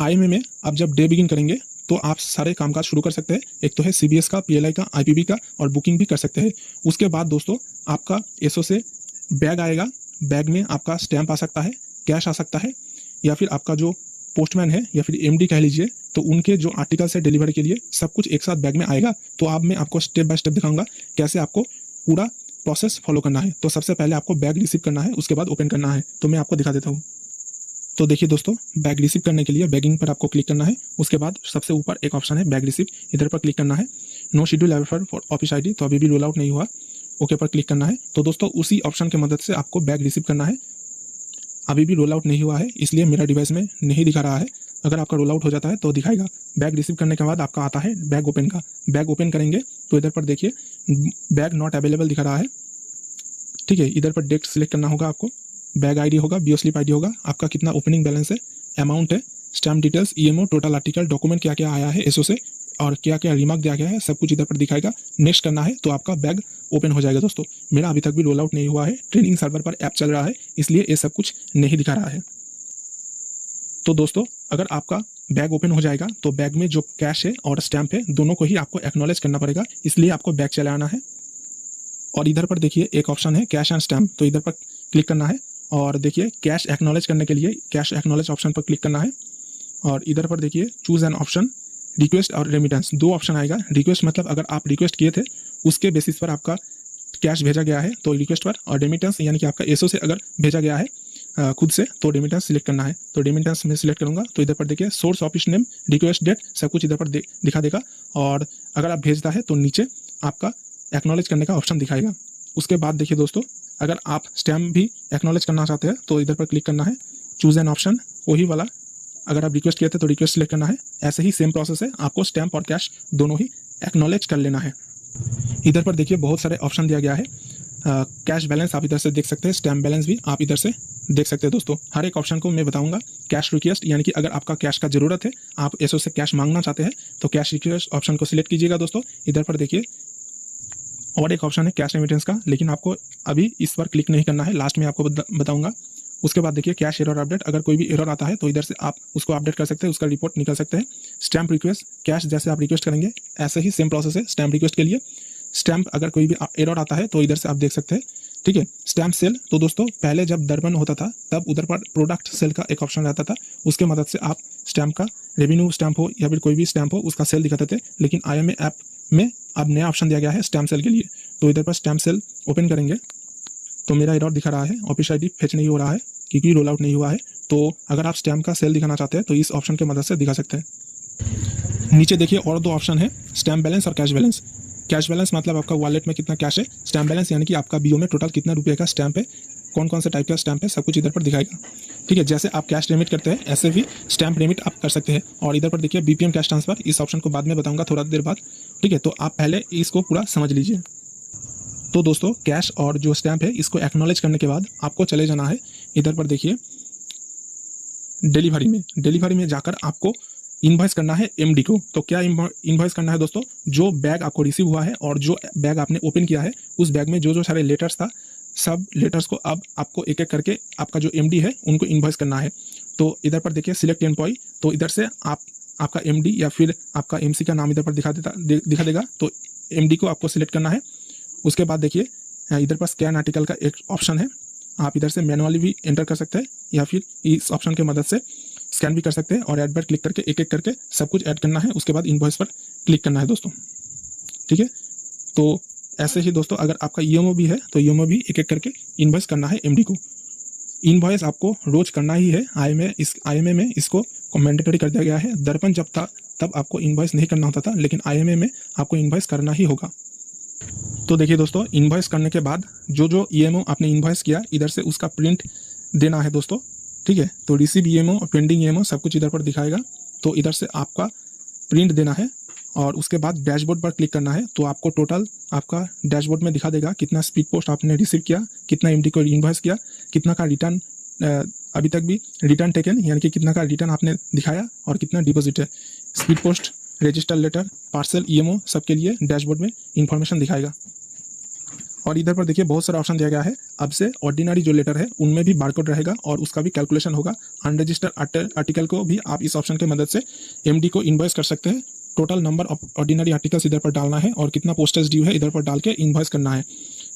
IMM में आप जब डे बिगिन करेंगे तो आप सारे कामकाज शुरू कर सकते हैं। एक तो है CBS का, PLI का, IPB का, और बुकिंग भी कर सकते हैं। उसके बाद दोस्तों आपका एसओ से बैग आएगा, बैग में आपका स्टैंप आ सकता है, कैश आ सकता है, या फिर आपका जो पोस्टमैन है या फिर MD कह लीजिए, तो उनके जो आर्टिकल्स है डिलीवरी के लिए सब कुछ एक साथ बैग में आएगा। तो अब मैं आपको स्टेप बाय स्टेप दिखाऊंगा कैसे आपको पूरा प्रोसेस फॉलो करना है। तो सबसे पहले आपको बैग रिसीव करना है, उसके बाद ओपन करना है। तो मैं आपको दिखा देता हूँ। तो देखिए दोस्तों, बैग रिसीव करने के लिए बैगिंग पर आपको क्लिक करना है। उसके बाद सबसे ऊपर एक ऑप्शन है बैग रिसीव, इधर पर क्लिक करना है। No schedule ever for office ID, तो अभी भी रोल आउट नहीं हुआ, ओके पर क्लिक करना है। तो दोस्तों उसी ऑप्शन की मदद से आपको बैग रिसीव करना है। अभी भी रोल आउट नहीं हुआ है, इसलिए मेरा डिवाइस में नहीं दिखा रहा है। अगर आपका रोल आउट हो जाता है तो दिखाएगा। बैग रिसीव करने के बाद आपका आता है बैग ओपन का। बैग ओपन करेंगे तो इधर पर देखिए बैग नॉट अवेलेबल दिखा रहा है, ठीक है। इधर पर डेट सिलेक्ट करना होगा आपको, बैग आईडी होगा, बीओ स्लिप आईडी होगा, आपका कितना ओपनिंग बैलेंस है, अमाउंट है, stamp details, EMO, total article, document क्या क्या आया है एसओ से और क्या क्या रिमार्क दिया गया है, सब कुछ इधर पर दिखाएगा। नेक्स्ट करना है तो आपका बैग ओपन हो जाएगा दोस्तों। मेरा अभी तक भी रोल आउट नहीं हुआ है, ट्रेनिंग सर्वर पर ऐप चल रहा है, इसलिए ये सब कुछ नहीं दिखा रहा है। तो दोस्तों अगर आपका बैग ओपन हो जाएगा तो बैग में जो कैश है और स्टैम्प है दोनों को ही आपको एक्नॉलेज करना पड़ेगा, इसलिए आपको बैग चलाना है। और इधर पर देखिए एक ऑप्शन है कैश एंड स्टैम्प, तो इधर पर क्लिक करना है और देखिए कैश एक्नॉलेज करने के लिए कैश एक्नॉलेज ऑप्शन पर क्लिक करना है। और इधर पर देखिए चूज एन ऑप्शन, रिक्वेस्ट और रेमिटेंस, दो ऑप्शन आएगा। रिक्वेस्ट मतलब अगर आप रिक्वेस्ट किए थे उसके बेसिस पर आपका कैश भेजा गया है तो रिक्वेस्ट पर, और रेमिटेंस यानी कि आपका एसओ से अगर भेजा गया है खुद से तो रेमिटेंस सिलेक्ट करना है। तो रेमिटेंस में सिलेक्ट करूंगा तो इधर पर देखिए source office name, request date, सब कुछ इधर पर दिखा देगा। और अगर आप भेजता है तो नीचे आपका एक्नॉलेज करने का ऑप्शन दिखाएगा। उसके बाद देखिए दोस्तों अगर आप स्टैम्प भी एक्नॉलेज करना चाहते हैं तो इधर पर क्लिक करना है, चूज एन ऑप्शन, वही वाला। अगर आप रिक्वेस्ट किए थे तो रिक्वेस्ट सिलेक्ट करना है। ऐसे ही सेम प्रोसेस है, आपको स्टैम्प और कैश दोनों ही एक्नॉलेज कर लेना है। इधर पर देखिए बहुत सारे ऑप्शन दिया गया है। कैश बैलेंस आप इधर से देख सकते हैं, स्टैम्प बैलेंस भी आप इधर से देख सकते हैं दोस्तों। हर एक ऑप्शन को मैं बताऊंगा। कैश रिक्वेस्ट यानी कि अगर आपका कैश का जरूरत है, आप एसओ से कैश मांगना चाहते हैं तो कैश रिक्वेस्ट ऑप्शन को सिलेक्ट कीजिएगा दोस्तों। इधर पर देखिए और एक ऑप्शन है कैश रेमिटेंस का, लेकिन आपको अभी इस पर क्लिक नहीं करना है, लास्ट में आपको बताऊंगा। उसके बाद देखिए कैश एरर अपडेट, अगर कोई भी एरर आता है तो इधर से आप उसको अपडेट कर सकते हैं, उसका रिपोर्ट निकल सकते हैं। स्टैम्प रिक्वेस्ट, कैश जैसे आप रिक्वेस्ट करेंगे ऐसे ही सेम प्रोसेस है स्टैम्प रिक्वेस्ट के लिए। स्टैम्प अगर कोई भी एरर आता है तो इधर से आप देख सकते हैं, ठीक है। स्टैम्प सेल, तो दोस्तों पहले जब दर्पण होता था तब उधर पर प्रोडक्ट सेल का एक ऑप्शन रहता था, उसके मदद से आप स्टैम्प का, रेवेन्यू स्टैम्प हो या फिर कोई भी स्टैम्प हो, उसका सेल दिखाते थे। लेकिन IMA ऐप में अब नया ऑप्शन दिया गया है स्टैम्प सेल के लिए। तो इधर पर स्टैम्प सेल ओपन करेंगे तो मेरा एरर दिखा रहा है, ऑफिस ID फेच नहीं हो रहा है क्योंकि रोल आउट नहीं हुआ है। तो अगर आप स्टैम्प का सेल दिखाना चाहते हैं तो इस ऑप्शन की मदद से दिखा सकते हैं। नीचे देखिए और दो ऑप्शन है, स्टैम्प बैलेंस और कैश बैलेंस। कैश बैलेंस मतलब आपका वॉलेट में कितना कैश है, स्टैम्प बैलेंस यानी कि आपका बीओ में टोटल कितना रुपये का स्टैम्प है, कौन कौन से टाइप का स्टैम्प है, सब कुछ इधर पर दिखाएगा, ठीक है। जैसे आप कैश रेमिट करते हैं ऐसे भी स्टैम्प रेमिट आप कर सकते हैं। और इधर पर देखिए BPM कैश ट्रांसफर, इस ऑप्शन को बाद में बताऊंगा थोड़ा देर बाद, ठीक है। तो आप पहले इसको पूरा समझ लीजिए। तो दोस्तों कैश और जो स्टैम्प है इसको एक्नॉलेज करने के बाद आपको चले जाना है इधर पर देखिए डिलीवरी में जाकर आपको इनवॉइस करना है MD को। तो क्या इनवॉइस करना है दोस्तों, जो बैग आपको रिसीव हुआ है और जो बैग आपने ओपन किया है उस बैग में जो जो सारे लेटर्स था, सब लेटर्स को अब आपको एक एक करके आपका जो MD है उनको इनवॉइस करना है। तो इधर पर देखिए सिलेक्ट एम्प्लॉय, तो इधर से आपका MD या फिर आपका MC का नाम इधर पर दिखा देगा, तो MD को आपको सिलेक्ट करना है। उसके बाद देखिए इधर पर स्कैन आर्टिकल का एक ऑप्शन है, आप इधर से मैनुअली भी एंटर कर सकते हैं या फिर इस ऑप्शन की मदद से स्कैन भी कर सकते हैं। और ऐड पर क्लिक करके एक एक करके सब कुछ ऐड करना है, उसके बाद इनवॉइस पर क्लिक करना है दोस्तों, ठीक है। तो ऐसे ही दोस्तों अगर आपका ईएमओ भी है तो ईएमओ भी एक एक करके इनवॉइस करना है MD को। इनवॉइस आपको रोज करना ही है। IMA में इसको मैंडेटरी कर दिया गया है। दर्पण जब था तब आपको इनवॉइस नहीं करना होता था, लेकिन IMA में आपको इनवॉइस करना ही होगा। तो देखिए दोस्तों इनवॉइस करने के बाद जो जो ईएमओ आपने इनवॉइस किया इधर से उसका प्रिंट देना है दोस्तों, ठीक है। तो रिसीव ईएमओ और पेंडिंग ईएमओ सब कुछ इधर पर दिखाएगा, तो इधर से आपका प्रिंट देना है। और उसके बाद डैशबोर्ड पर क्लिक करना है, तो आपको टोटल आपका डैशबोर्ड में दिखा देगा कितना स्पीड पोस्ट आपने रिसीव किया, कितना MD को इनवॉइस किया, कितना का रिटर्न अभी तक भी रिटर्न टेकन यानी कि कितना का रिटर्न आपने दिखाया और कितना डिपॉजिट है। Speed post, register letter, parcel, EMO सबके लिए डैशबोर्ड में इंफॉर्मेशन दिखाएगा। और इधर पर देखिए बहुत सारा ऑप्शन दिया गया है। अब से ऑर्डिनरी जो लेटर है उनमें भी बारकोड रहेगा और उसका भी कैलकुलेशन होगा। अनरजिस्टर्ड आर्टिकल को भी आप इस ऑप्शन की मदद से MD को इनवॉइस कर सकते हैं। Total number of ordinary articles इधर पर डालना है और कितना पोस्टेज ड्यू है इधर पर डाल के इनवॉइस करना है,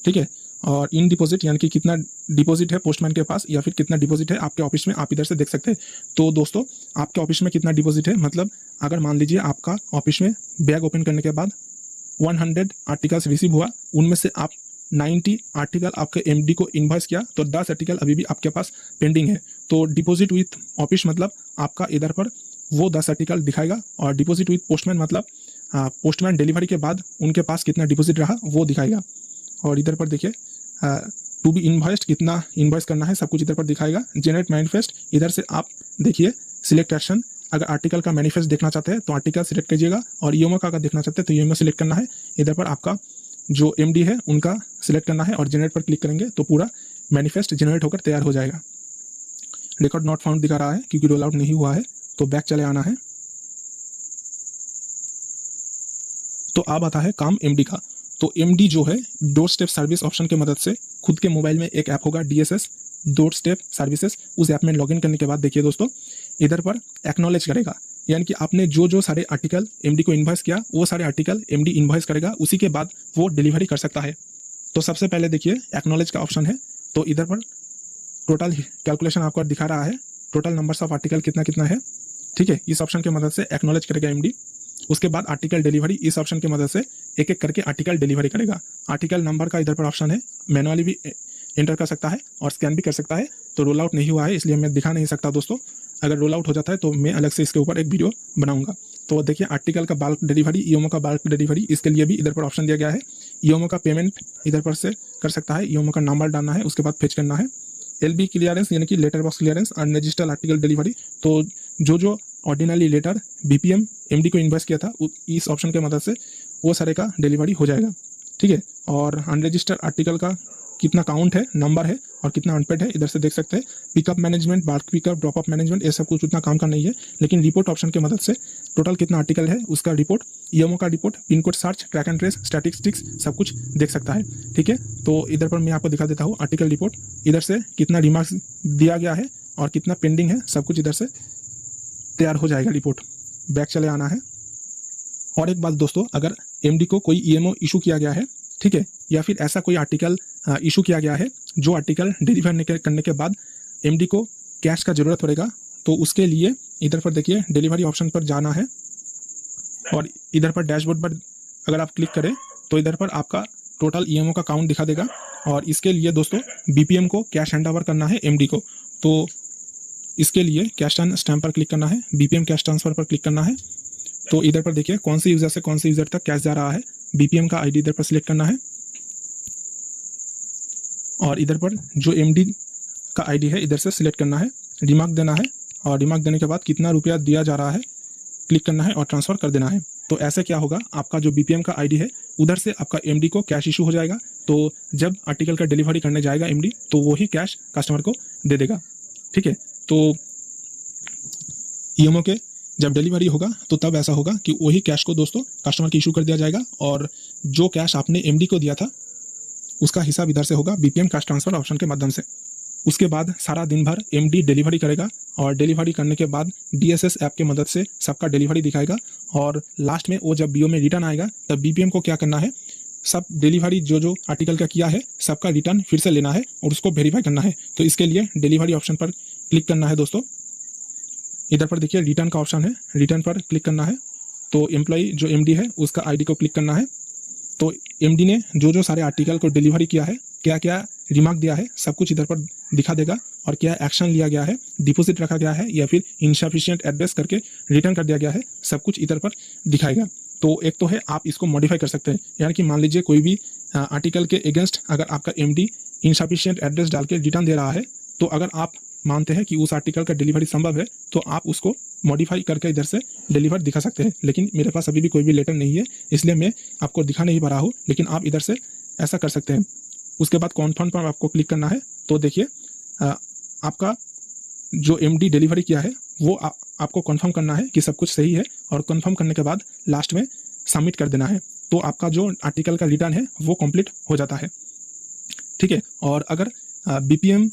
ठीक है। और इन डिपॉजिट यानी कि कितना डिपॉजिट है पोस्टमैन के पास या फिर कितना डिपॉजिट है आपके ऑफिस में, आप इधर से देख सकते हैं। तो दोस्तों आपके ऑफिस में कितना डिपॉजिट है, मतलब अगर मान लीजिए आपका ऑफिस में बैग ओपन करने के बाद 100 आर्टिकल्स रिसीव हुआ, उनमें से आप 90 आर्टिकल आपके MD को इनवॉइस किया, तो 10 आर्टिकल अभी भी आपके पास पेंडिंग है। तो डिपॉजिट विथ ऑफिस मतलब आपका इधर पर वो 10 आर्टिकल दिखाएगा, और डिपॉजिट विथ पोस्टमैन मतलब पोस्टमैन डिलीवरी के बाद उनके पास कितना डिपॉजिट रहा वो दिखाएगा। और इधर पर देखिए टू बी इनवॉइस्ड, कितना इनवॉइस करना है सब कुछ इधर पर दिखाएगा। जनरेट मैनिफेस्ट, इधर से आप देखिए सिलेक्ट एक्शन, अगर आर्टिकल का मैनिफेस्ट देखना चाहते हैं तो आर्टिकल सिलेक्ट कीजिएगा, और ईएमओ का अगर देखना चाहते हैं तो ईएमओ सिलेक्ट करना है। इधर पर आपका जो एमडी है उनका सिलेक्ट करना है और जनरेट पर क्लिक करेंगे तो पूरा मैनिफेस्ट जनरेट होकर तैयार हो जाएगा। रिकॉर्ड नॉट फाउंड दिखा रहा है क्योंकि रोल आउट नहीं हुआ है, तो बैक चले आना है। तो अब आता है काम एमडी का। तो एमडी जो है डोर स्टेप सर्विस ऑप्शन की मदद से खुद के मोबाइल में एक ऐप होगा डीएसएस डोर स्टेप सर्विसेज, उस ऐप में लॉगिन करने के बाद देखिए दोस्तों इधर पर एक्नॉलेज करेगा, यानी कि आपने जो जो सारे आर्टिकल एमडी को इन्वॉइस किया वो सारे आर्टिकल एमडी इन्वॉइस करेगा, उसी के बाद वो डिलीवरी कर सकता है। तो सबसे पहले देखिए एक्नॉलेज का ऑप्शन है, तो इधर पर टोटल कैलकुलेशन आपको दिखा रहा है, टोटल नंबर्स ऑफ आर्टिकल कितना कितना है, ठीक है। इस ऑप्शन की मदद से एक्नॉलेज करेगा एमडी। उसके बाद आर्टिकल डिलीवरी, इस ऑप्शन की मदद से एक एक करके आर्टिकल डिलीवरी करेगा। आर्टिकल नंबर का इधर पर ऑप्शन है, मैनुअली भी एंटर कर सकता है और स्कैन भी कर सकता है। तो रोल आउट नहीं हुआ है इसलिए मैं दिखा नहीं सकता दोस्तों, अगर रोल आउट हो जाता है तो मैं अलग से इसके ऊपर एक वीडियो बनाऊंगा। तो देखिए आर्टिकल का बल्क डिलीवरी, ईएमओ का बल्क डिलीवरी, इसके लिए भी इधर पर ऑप्शन दिया गया है। ईएमओ का पेमेंट इधर पर से कर सकता है, ईएमओ का नंबर डालना है, उसके बाद फेच करना है। एलबी क्लियरेंस यानी कि लेटर बॉक्स क्लियरेंस और रजिस्टर्ड आर्टिकल डिलीवरी, तो जो ऑर्डिनरी लेटर बीपीएम एमडी को इन्वॉइस किया था इस ऑप्शन के मदद से वो सारे का डिलीवरी हो जाएगा, ठीक है। और अनरजिस्टर्ड आर्टिकल का कितना काउंट है, नंबर है और कितना अनपेड है इधर से देख सकते हैं। Pickup management, bulk pickup, drop of management, ये सब कुछ उतना काम का नहीं है, लेकिन रिपोर्ट ऑप्शन की मदद से टोटल कितना आर्टिकल है उसका रिपोर्ट, ईएमओ का report, pin code search, track and trace, statistics सब कुछ देख सकता है, ठीक है। तो इधर पर मैं आपको दिखा देता हूँ आर्टिकल रिपोर्ट, इधर से कितना रिमार्क्स दिया गया है और कितना पेंडिंग है सब कुछ इधर से तैयार हो जाएगा रिपोर्ट। बैक चले आना है। और एक बात दोस्तों, अगर एमडी को कोई ईएमओ इशू किया गया है, ठीक है, या फिर ऐसा कोई आर्टिकल इशू किया गया है जो आर्टिकल डिलीवर करने के बाद एमडी को कैश का जरूरत पड़ेगा, तो उसके लिए इधर पर देखिए डिलीवरी ऑप्शन पर जाना है और इधर पर डैशबोर्ड पर अगर आप क्लिक करें तो इधर पर आपका टोटल ईएमओ का काउंट दिखा देगा। और इसके लिए दोस्तों बीपीएम को कैश हैंड ओवर करना है एमडी को, तो इसके लिए कैश स्टैम्प पर क्लिक करना है, बीपीएम कैश ट्रांसफर पर क्लिक करना है। तो इधर पर देखिए कौन से यूजर से कौन से यूजर तक कैश जा रहा है, बीपीएम का आईडी इधर पर सिलेक्ट करना है और इधर पर जो एमडी का आईडी है इधर से सिलेक्ट करना है, रिमार्क देना है और रिमार्क देने के बाद कितना रुपया दिया जा रहा है क्लिक करना है और ट्रांसफर कर देना है। तो ऐसे क्या होगा, आपका जो बीपीएम का आईडी है उधर से आपका एमडी को कैश इशू हो जाएगा, तो जब आर्टिकल का डिलीवरी करने जाएगा एमडी तो वही कैश कस्टमर को दे देगा, ठीक है। तो ईएमओ के जब डिलीवरी होगा तो तब ऐसा होगा कि वही कैश को दोस्तों कस्टमर को इशू कर दिया जाएगा और जो कैश आपने एमडी को दिया था उसका हिसाब इधर से होगा बीपीएम कैश ट्रांसफर ऑप्शन के माध्यम से। उसके बाद सारा दिन भर एमडी डिलीवरी करेगा और डिलीवरी करने के बाद डीएसएस ऐप की मदद से सबका डिलीवरी दिखाएगा और लास्ट में वो जब बीओ में रिटर्न आएगा तब बीपीएम को क्या करना है, सब डिलीवरी जो आर्टिकल का किया है सबका रिटर्न फिर से लेना है और उसको वेरीफाई करना है। तो इसके लिए डिलीवरी ऑप्शन पर क्लिक करना है दोस्तों। इधर पर देखिए रिटर्न का ऑप्शन है, रिटर्न पर क्लिक करना है। तो एम्प्लॉई जो एमडी है उसका आईडी को क्लिक करना है। तो एमडी ने जो सारे आर्टिकल को डिलीवरी किया है, क्या क्या रिमार्क दिया है सब कुछ इधर पर दिखा देगा और क्या एक्शन लिया गया है, डिपॉजिट रखा गया है या फिर इनसफिशिएंट एड्रेस करके रिटर्न कर दिया गया है, सब कुछ इधर पर दिखाएगा। तो एक तो है आप इसको मॉडिफाई कर सकते हैं, यानी कि मान लीजिए कोई भी आर्टिकल के अगेंस्ट अगर आपका एमडी इनसफिशिएंट एड्रेस डाल के रिटर्न दे रहा है, तो अगर आप मानते हैं कि उस आर्टिकल का डिलीवरी संभव है तो आप उसको मॉडिफाई करके इधर से डिलीवर दिखा सकते हैं। लेकिन मेरे पास अभी भी कोई भी लेटर नहीं है इसलिए मैं आपको दिखा नहीं पा रहा हूँ, लेकिन आप इधर से ऐसा कर सकते हैं। उसके बाद कॉन्फर्म पर आपको क्लिक करना है। तो देखिए आपका जो एमडी डिलीवरी किया है वो आपको कन्फर्म करना है कि सब कुछ सही है और कन्फर्म करने के बाद लास्ट में सबमिट कर देना है। तो आपका जो आर्टिकल का रिटर्न है वो कंप्लीट हो जाता है, ठीक है। और अगर बीपीएम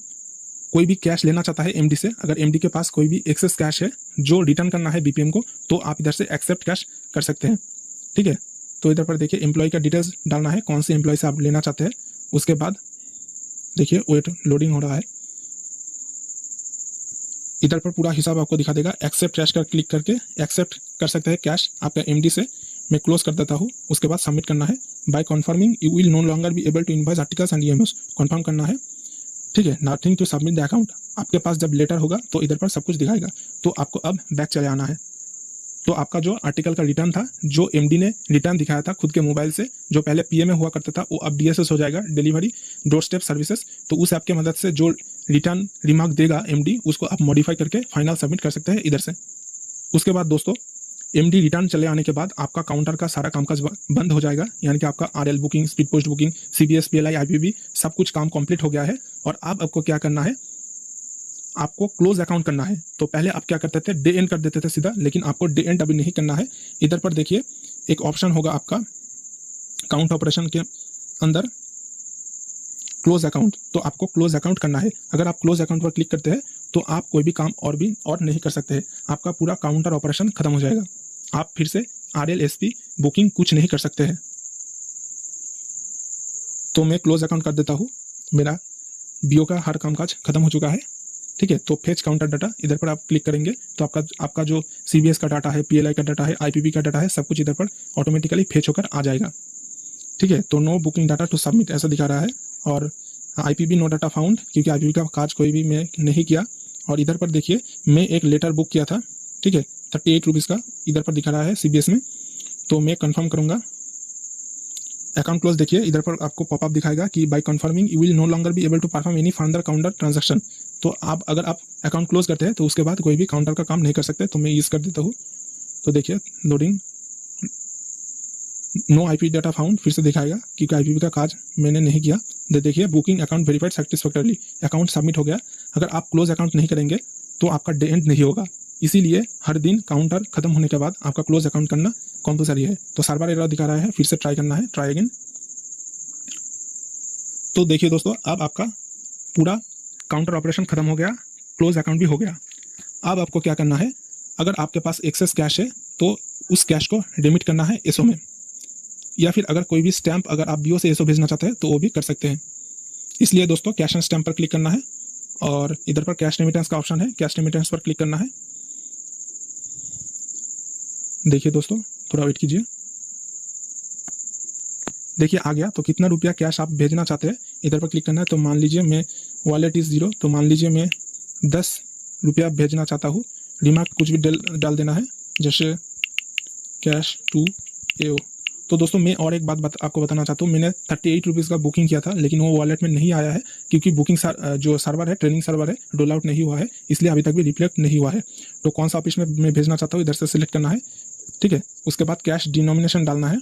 कोई भी कैश लेना चाहता है एमडी से, अगर एमडी के पास कोई भी एक्सेस कैश है जो रिटर्न करना है बीपीएम को, तो आप इधर से एक्सेप्ट कैश कर सकते हैं, ठीक है। तो इधर पर देखिए एम्प्लॉय का डिटेल्स डालना है, कौन से एम्प्लॉय से आप लेना चाहते हैं। उसके बाद देखिए वेट लोडिंग हो रहा है, इधर पर पूरा हिसाब आपको दिखा देगा। एक्सेप्ट कैश का क्लिक करके एक्सेप्ट कर सकते हैं कैश आपका एमडी से। मैं क्लोज कर देता हूँ। उसके बाद सबमिट करना है। By confirming you will no longer be able to invoice articles and EMOs, confirm करना है, ठीक है। Nothing to submit the account, आपके पास जब लेटर होगा तो इधर पर सब कुछ दिखाएगा। तो आपको अब बैक चले आना है। तो आपका जो आर्टिकल का रिटर्न था, जो एमडी ने रिटर्न दिखाया था खुद के मोबाइल से, जो पहले पीएमए हुआ करता था, वो अब डीएसएस हो जाएगा, डिलीवरी डोर स्टेप सर्विसेज। तो उस ऐप की मदद से जो रिटर्न रिमार्क देगा एमडी, उसको आप मॉडिफाई करके फाइनल सबमिट कर सकते हैं इधर से। उसके बाद दोस्तों एमडी रिटर्न चले आने के बाद आपका काउंटर का सारा कामकाज बंद हो जाएगा, यानी कि आपका RL booking, speed post booking, CBS, PLI, IPB सब कुछ काम कंप्लीट हो गया है। और अब आपको क्या करना है, आपको क्लोज अकाउंट करना है। तो पहले आप क्या करते थे, डे एंड कर देते थे सीधा, लेकिन आपको डे एंड अभी नहीं करना है। इधर पर देखिए एक ऑप्शन होगा आपका काउंट ऑपरेशन के अंदर क्लोज अकाउंट, तो आपको क्लोज अकाउंट करना है। अगर आप क्लोज अकाउंट पर क्लिक करते हैं तो आप कोई भी काम और नहीं कर सकते हैं, आपका पूरा काउंटर ऑपरेशन खत्म हो जाएगा। आप फिर से आरएल, एसपी, बुकिंग कुछ नहीं कर सकते हैं। तो मैं क्लोज अकाउंट कर देता हूँ, मेरा बीओ का हर कामकाज खत्म हो चुका है। ठीक है, तो फेच काउंटर डाटा इधर पर आप क्लिक करेंगे तो आपका जो सीबीएस का डाटा है, पीएलआई का डाटा है, आईपीबी का डाटा है, सब कुछ इधर पर ऑटोमेटिकली फेच होकर आ जाएगा। ठीक है, तो no booking data to submit ऐसा दिखा रहा है, और आईपीबी नो डाटा फाउंड, क्योंकि आईपीबी का काज कोई भी मैं नहीं किया। और इधर पर देखिए मैं एक लेटर बुक किया था, ठीक है, 38 रुपीज़ का इधर पर दिखा रहा है सीबीएस में। तो मैं कंफर्म करूंगा, अकाउंट क्लोज। देखिए इधर पर आपको पॉपअप दिखाएगा कि by confirming you will no longer be able to perform any further counter transaction. तो अगर आप अकाउंट क्लोज करते हैं तो उसके बाद कोई भी काउंटर का काम नहीं कर सकते। तो मैं यूज़ कर देता हूँ। तो देखिए loading, no IP data found फिर से दिखाएगा क्योंकि आईपीबी का काज मैंने नहीं किया। देखिए booking account verified satisfactorily, account submit हो गया। अगर आप क्लोज अकाउंट नहीं करेंगे तो आपका डे एंड नहीं होगा, इसीलिए हर दिन काउंटर खत्म होने के बाद आपका क्लोज अकाउंट करना कंपलसरी है। तो सर्वर एरर दिखा रहा है, फिर से ट्राई करना है, ट्राई अगेन। तो देखिए दोस्तों अब आपका पूरा काउंटर ऑपरेशन खत्म हो गया, क्लोज अकाउंट भी हो गया। अब आपको क्या करना है, अगर आपके पास एक्सेस कैश है तो उस कैश को रिमिट करना है एसओ में, या फिर अगर कोई भी स्टैंप अगर आप बीओ से एसओ भेजना चाहते हैं तो वो भी कर सकते हैं। इसलिए दोस्तों कैश एंड स्टैंप पर क्लिक करना है और इधर पर कैश रेमिटेंस का ऑप्शन है, कैश रेमिटेंस पर क्लिक करना है। देखिए दोस्तों थोड़ा वेट कीजिए, देखिए आ गया। तो कितना रुपया कैश आप भेजना चाहते हैं इधर पर क्लिक करना है। तो मान लीजिए मैं वॉलेट इज 0, तो मान लीजिए मैं 10 रुपया भेजना चाहता हूँ। रिमार्क कुछ भी डाल देना है, जैसे कैश टू एओ। तो दोस्तों मैं और एक बात आपको बताना चाहता हूँ, मैंने 38 रुपीज़ का बुकिंग किया था, लेकिन वो वॉलेट में नहीं आया है क्योंकि बुकिंग जो सर्वर है, ट्रेनिंग सर्वर है, रोल आउट नहीं हुआ है, इसलिए अभी तक भी रिफ्लेक्ट नहीं हुआ है। तो कौन सा ऑफिस में मैं भेजना चाहता हूँ इधर से सिलेक्ट करना है। ठीक है, उसके बाद कैश डिनोमिनेशन डालना है,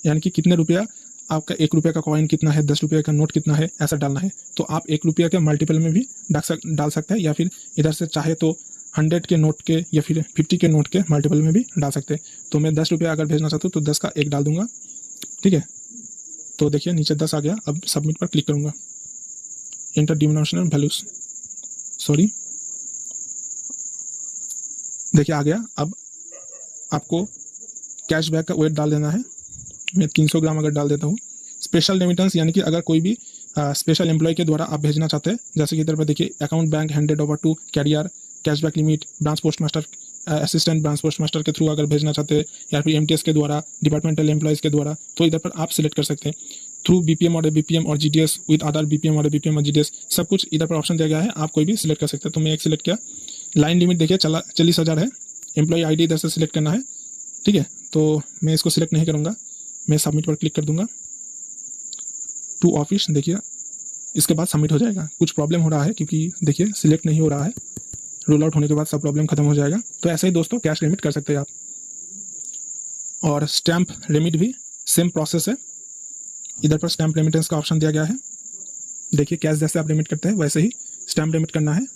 यानी कि कितने रुपया आपका, 1 रुपये का कॉइन कितना है, 10 रुपये का नोट कितना है, ऐसा डालना है। तो आप 1 रुपये के मल्टीपल में भी डाल सकते हैं, या फिर इधर से चाहे तो 100 के नोट के या फिर 50 के नोट के मल्टीपल में भी डाल सकते हैं। तो मैं 10 रुपया अगर भेजना चाहता हूँ तो 10 का 1 डाल दूंगा। ठीक है, तो देखिए नीचे 10 आ गया। अब सबमिट पर क्लिक करूंगा, इंटर डिनोमिनेशन वैल्यूज, सॉरी, देखिए आ गया। अब आपको कैशबैक का वेट डाल देना है। मैं 300 ग्राम अगर डाल देता हूँ। स्पेशल रेमिटेंस, यानी कि अगर कोई भी स्पेशल एम्प्लॉय के द्वारा आप भेजना चाहते हैं, जैसे कि इधर पर देखिए account bank handed over to carrier, cashback limit, branch post master, assistant branch post master के थ्रू अगर भेजना चाहते हैं, या फिर एमटीएस के द्वारा, डिपार्टमेंटल एम्प्लॉयज़ के द्वारा, तो इधर पर आप सिलेक्ट कर सकते हैं। थ्रू बीपीएम और बीपीएम और जीडीएस विद अदर बीपीएम और बीपीएम और जीडीएस, सब कुछ इधर पर ऑप्शन दिया गया है, आप कोई भी सिलेक्ट कर सकते हैं। तो मैं एक सिलेक्ट किया। लाइन लिमिट देखिए 40,000 है। एम्प्लॉय आईडी इधर से सिलेक्ट करना है। ठीक है, तो मैं इसको सिलेक्ट नहीं करूँगा, मैं सबमिट पर क्लिक कर दूंगा। टू ऑफिस, देखिए इसके बाद सबमिट हो जाएगा। कुछ प्रॉब्लम हो रहा है क्योंकि देखिए सिलेक्ट नहीं हो रहा है, रोल आउट होने के बाद सब प्रॉब्लम खत्म हो जाएगा। तो ऐसे ही दोस्तों कैश रेमिट कर सकते हैं आप। और स्टैंप रेमिट भी सेम प्रोसेस है, इधर पर स्टैंप रेमिटेंस का ऑप्शन दिया गया है। देखिए कैश जैसे आप रेमिट करते हैं वैसे ही स्टैंप रेमिट करना है।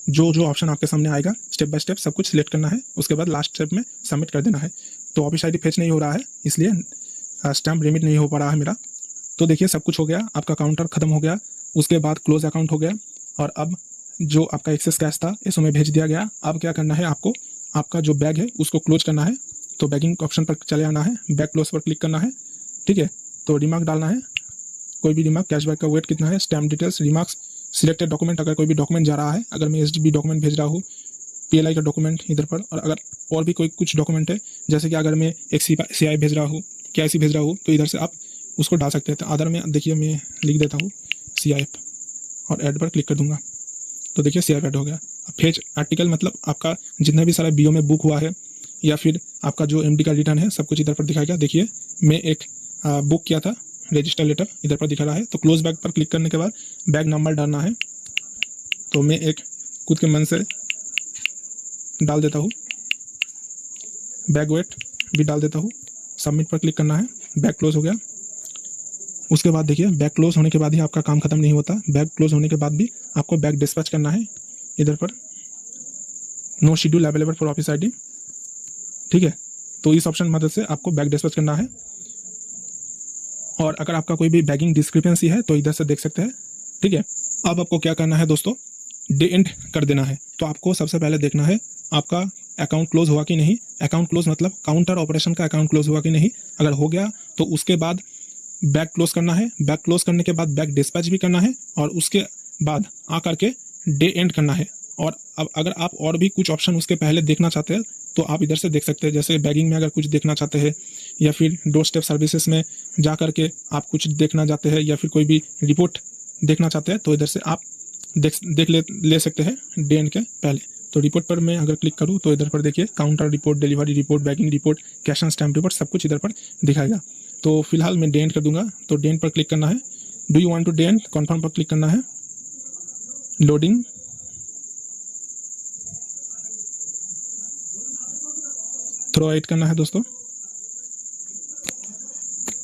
जो ऑप्शन आपके सामने आएगा स्टेप बाय स्टेप सब कुछ सिलेक्ट करना है, उसके बाद लास्ट स्टेप में सबमिट कर देना है। तो ऑफिस आईडी फेच नहीं हो रहा है, इसलिए स्टैंप रेमिट नहीं हो पा रहा है मेरा। तो देखिए सब कुछ हो गया, आपका काउंटर खत्म हो गया, उसके बाद क्लोज अकाउंट हो गया, और अब जो आपका एक्सेस कैश था इसको में भेज दिया गया। अब क्या करना है, आपको आपका जो बैग है उसको क्लोज करना है। तो बैगिंग ऑप्शन पर चले आना है, बैग क्लोज पर क्लिक करना है। ठीक है, तो रिमार्क डालना है, कोई भी रिमार्क, कैशबैक का वेट कितना है, stamp details, remarks, selected document, अगर कोई भी डॉक्यूमेंट जा रहा है, अगर मैं एसडीबी डॉक्यूमेंट भेज रहा हूँ, पीएलआई का डॉक्यूमेंट इधर पर, और अगर और भी कोई कुछ डॉक्यूमेंट है, जैसे कि अगर मैं एक सीआई भेज रहा हूँ, केआईसी भेज रहा हूँ, तो इधर से आप उसको डाल सकते हैं। तो अदर में देखिए मैं लिख देता हूँ सीआईएफ और ऐड पर क्लिक कर दूंगा। तो देखिए सीआईएफ ऐड हो गया। अब फेच आर्टिकल मतलब आपका जितना भी सारा बीओ में बुक हुआ है या फिर आपका जो एमडी का रिटर्न है सब कुछ इधर पर दिखाएगा। देखिए मैं एक बुक किया था रजिस्टर लेटर, इधर पर दिखा रहा है। तो क्लोज बैग पर क्लिक करने के बाद बैग नंबर डालना है। तो मैं एक खुद के मन से डाल देता हूँ बैक वेट भी डाल देता हूँ। सबमिट पर क्लिक करना है, बैक क्लोज हो गया। उसके बाद देखिए बैक क्लोज होने के बाद ही आपका काम खत्म नहीं होता, बैक क्लोज होने के बाद भी आपको बैक डिस्पैच करना है। इधर पर no schedule available for office ID, ठीक है। तो इस ऑप्शन की मदद से आपको बैक डिस्पैच करना है। और अगर आपका कोई भी बैगिंग डिस्क्रिपेंसी है तो इधर से देख सकते हैं, ठीक है। अब आपको क्या करना है दोस्तों, डे एंड कर देना है। तो आपको सबसे पहले देखना है आपका अकाउंट क्लोज हुआ कि नहीं। अकाउंट क्लोज मतलब काउंटर ऑपरेशन का अकाउंट क्लोज हुआ कि नहीं। अगर हो गया तो उसके बाद बैक क्लोज करना है। बैक क्लोज करने के बाद बैक डिस्पैच भी करना है और उसके बाद आ करके डे एंड करना है। और अब अगर आप और भी कुछ ऑप्शन उसके पहले देखना चाहते हैं तो आप इधर से देख सकते हैं। जैसे बैगिंग में अगर कुछ देखना चाहते हैं या फिर डोर स्टेप सर्विसेज में जा करके आप कुछ देखना चाहते हैं या फिर कोई भी रिपोर्ट देखना चाहते हैं तो इधर से आप देख ले सकते हैं डे एंड के पहले। तो रिपोर्ट पर मैं अगर क्लिक करूँ तो इधर पर देखिए counter report, delivery report, bagging report, cash and stamp report, सब कुछ इधर पर दिखाएगा। तो फिलहाल मैं डे एंड कर दूंगा। तो डे एंड पर क्लिक करना है। Do you want to day end, confirm पर क्लिक करना है। लोडिंग, थ्रो एड करना है दोस्तों।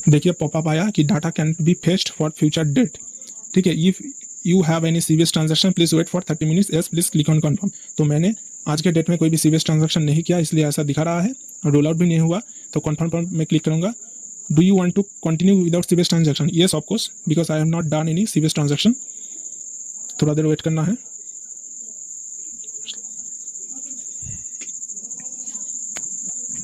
देखिए पॉपअप आया कि data can be fetched for future date, ठीक है। If you have any CVS transaction please wait for 30 minutes, yes please click on confirm. तो मैंने आज के डेट में कोई भी सीवीएस ट्रांजैक्शन नहीं किया इसलिए ऐसा दिखा रहा है, रोल आउट भी नहीं हुआ। तो कन्फर्म पर मैं क्लिक करूंगा। Do you want to continue without CVS transaction, yes of course because I have not done any CVS transaction. थोड़ा देर वेट करना है।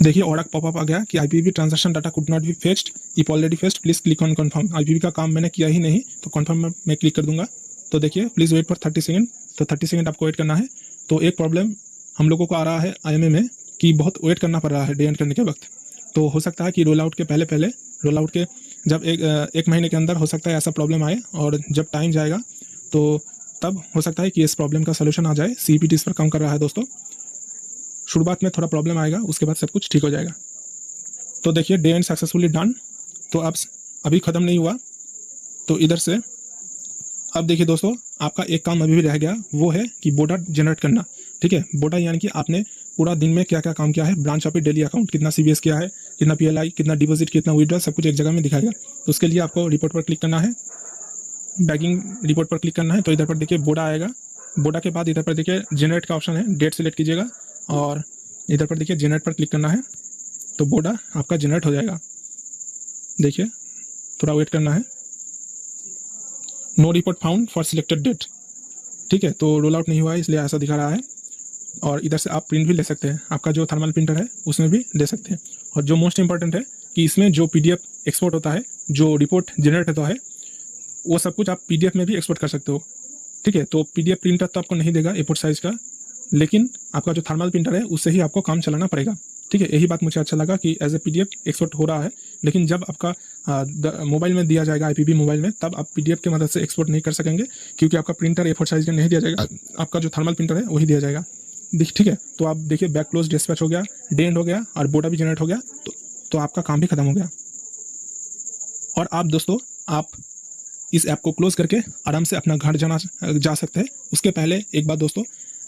देखिए और पॉपअप आ गया कि IPv transaction data could not be fetched, if already fetched please click on confirm. IPv का काम मैंने किया ही नहीं तो कन्फर्म में क्लिक कर दूंगा। तो देखिए प्लीज वेट फॉर 30 सेकंड। तो 30 सेकंड आपको वेट करना है। तो एक प्रॉब्लम हम लोगों को आ रहा है आईएमए में कि बहुत वेट करना पड़ रहा है डे एंड करने के वक्त। तो हो सकता है कि रोल आउट के पहले रोल आउट के जब एक महीने के अंदर हो सकता है ऐसा प्रॉब्लम आए, और जब टाइम जाएगा तो तब हो सकता है कि इस प्रॉब्लम का सोल्यूशन आ जाए। सीपीटी इस पर काम कर रहा है दोस्तों। शुरुआत में थोड़ा प्रॉब्लम आएगा, उसके बाद सब कुछ ठीक हो जाएगा। तो देखिए डे एंड सक्सेसफुली डन। तो अब अभी ख़त्म नहीं हुआ। तो इधर से अब देखिए दोस्तों आपका एक काम अभी भी रह गया, वो है कि बोडा जनरेट करना, ठीक है। बोडा यानी कि आपने पूरा दिन में क्या क्या काम किया है, ब्रांच ऑफिस डेली अकाउंट कितना सीबीएस किया है, कितना पीएलआई, कितना डिपॉजिट, कितना विड्रॉल, सब कुछ एक जगह में दिखाएगा। तो उसके लिए आपको रिपोर्ट पर क्लिक करना है, बैगिंग रिपोर्ट पर क्लिक करना है। तो इधर पर देखिए बोडा आएगा। बोडा के बाद इधर पर देखिए जनरेट का ऑप्शन है, डेट सेलेक्ट कीजिएगा और इधर पर देखिए जनरेट पर क्लिक करना है। तो बोडा आपका जनरेट हो जाएगा। देखिए थोड़ा वेट करना है। No report found for selected date, ठीक है। तो रोल आउट नहीं हुआ है इसलिए ऐसा दिखा रहा है। और इधर से आप प्रिंट भी ले सकते हैं, आपका जो थर्मल प्रिंटर है उसमें भी ले सकते हैं। और जो मोस्ट इंपॉर्टेंट है कि इसमें जो पीडीएफ एक्सपोर्ट होता है, जो रिपोर्ट जनरेट होता है, वो सब कुछ आप पीडीएफ में भी एक्सपोर्ट कर सकते हो, ठीक है। तो पीडीएफ प्रिंटर तो आपको नहीं देगा A4 साइज का, लेकिन आपका जो थर्मल प्रिंटर है उससे ही आपको काम चलाना पड़ेगा, ठीक है। यही बात मुझे अच्छा लगा कि एज ए पीडीएफ एक्सपोर्ट हो रहा है, लेकिन जब आपका मोबाइल में दिया जाएगा आईपीवी मोबाइल में, तब आप पीडीएफ की मदद से एक्सपोर्ट नहीं कर सकेंगे क्योंकि आपका प्रिंटर A4 साइज का नहीं दिया जाएगा, आपका जो थर्मल प्रिंटर है वही दिया जाएगा, ठीक है। तो आप देखिए बैक क्लोज डिस्पैच हो गया, डे एंड हो गया और बोडा भी जनरेट हो गया। तो आपका काम भी खत्म हो गया। और आप दोस्तों आप इस ऐप को क्लोज करके आराम से अपना घर जा सकते हैं। उसके पहले एक बात दोस्तों,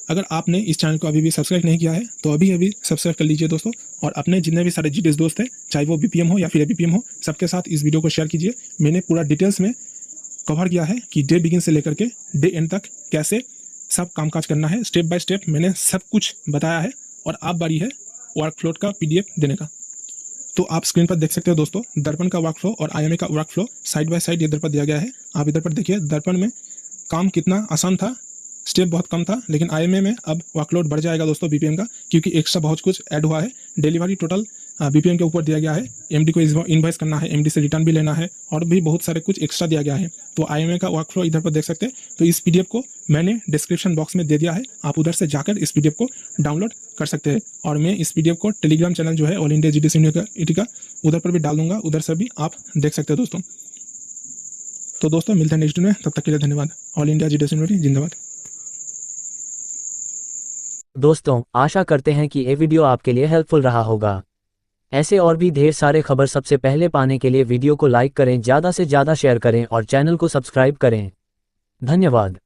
अगर आपने इस चैनल को अभी भी सब्सक्राइब नहीं किया है तो अभी सब्सक्राइब कर लीजिए दोस्तों। और अपने जितने भी सारे जीडीएस दोस्त हैं, चाहे वो बीपीएम हो या फिर एबीपीएम हो, सबके साथ इस वीडियो को शेयर कीजिए। मैंने पूरा डिटेल्स में कवर किया है कि डे बिगिन से लेकर के डे एंड तक कैसे सब कामकाज करना है, स्टेप बाय स्टेप मैंने सब कुछ बताया है। और आप बारी है वर्कफ्लो का पीडीएफ देने का। तो आप स्क्रीन पर देख सकते हो दोस्तों, दर्पण का वर्कफ्लो और आईएमए का वर्कफ्लो साइड बाय साइड इधर पर दिया गया है। आप इधर पर देखिए दर्पण में काम कितना आसान था, स्टेप बहुत कम था, लेकिन आईएमए में अब वर्कलोड बढ़ जाएगा दोस्तों बीपीएम का, क्योंकि एक्स्ट्रा बहुत कुछ ऐड हुआ है। डिलीवरी टोटल बीपीएम के ऊपर दिया गया है, एमडी को इन्वॉइस करना है, एमडी से रिटर्न भी लेना है, और भी बहुत सारे कुछ एक्स्ट्रा दिया गया है। तो आईएमए का वर्कफ्लो इधर पर देख सकते हैं। तो इस पीडीएफ को मैंने डिस्क्रिप्शन बॉक्स में दे दिया है, आप उधर से जाकर इस पीडीएफ को डाउनलोड कर सकते हैं। और मैं इस पीडीएफ को टेलीग्राम चैनल जो है ऑल इंडिया जीडीएस यूनिवर्सिटी का, उधर पर भी डाल दूंगा, उधर से भी आप देख सकते हैं दोस्तों। तो दोस्तों मिलते हैं नेक्स्ट में, तब तक के लिए धन्यवाद। ऑल इंडिया जीडीएस यूनिवर्सिटी जिंदाबाद। दोस्तों आशा करते हैं कि ये वीडियो आपके लिए हेल्पफुल रहा होगा। ऐसे और भी ढेर सारे खबर सबसे पहले पाने के लिए वीडियो को लाइक करें, ज़्यादा से ज़्यादा शेयर करें और चैनल को सब्सक्राइब करें। धन्यवाद।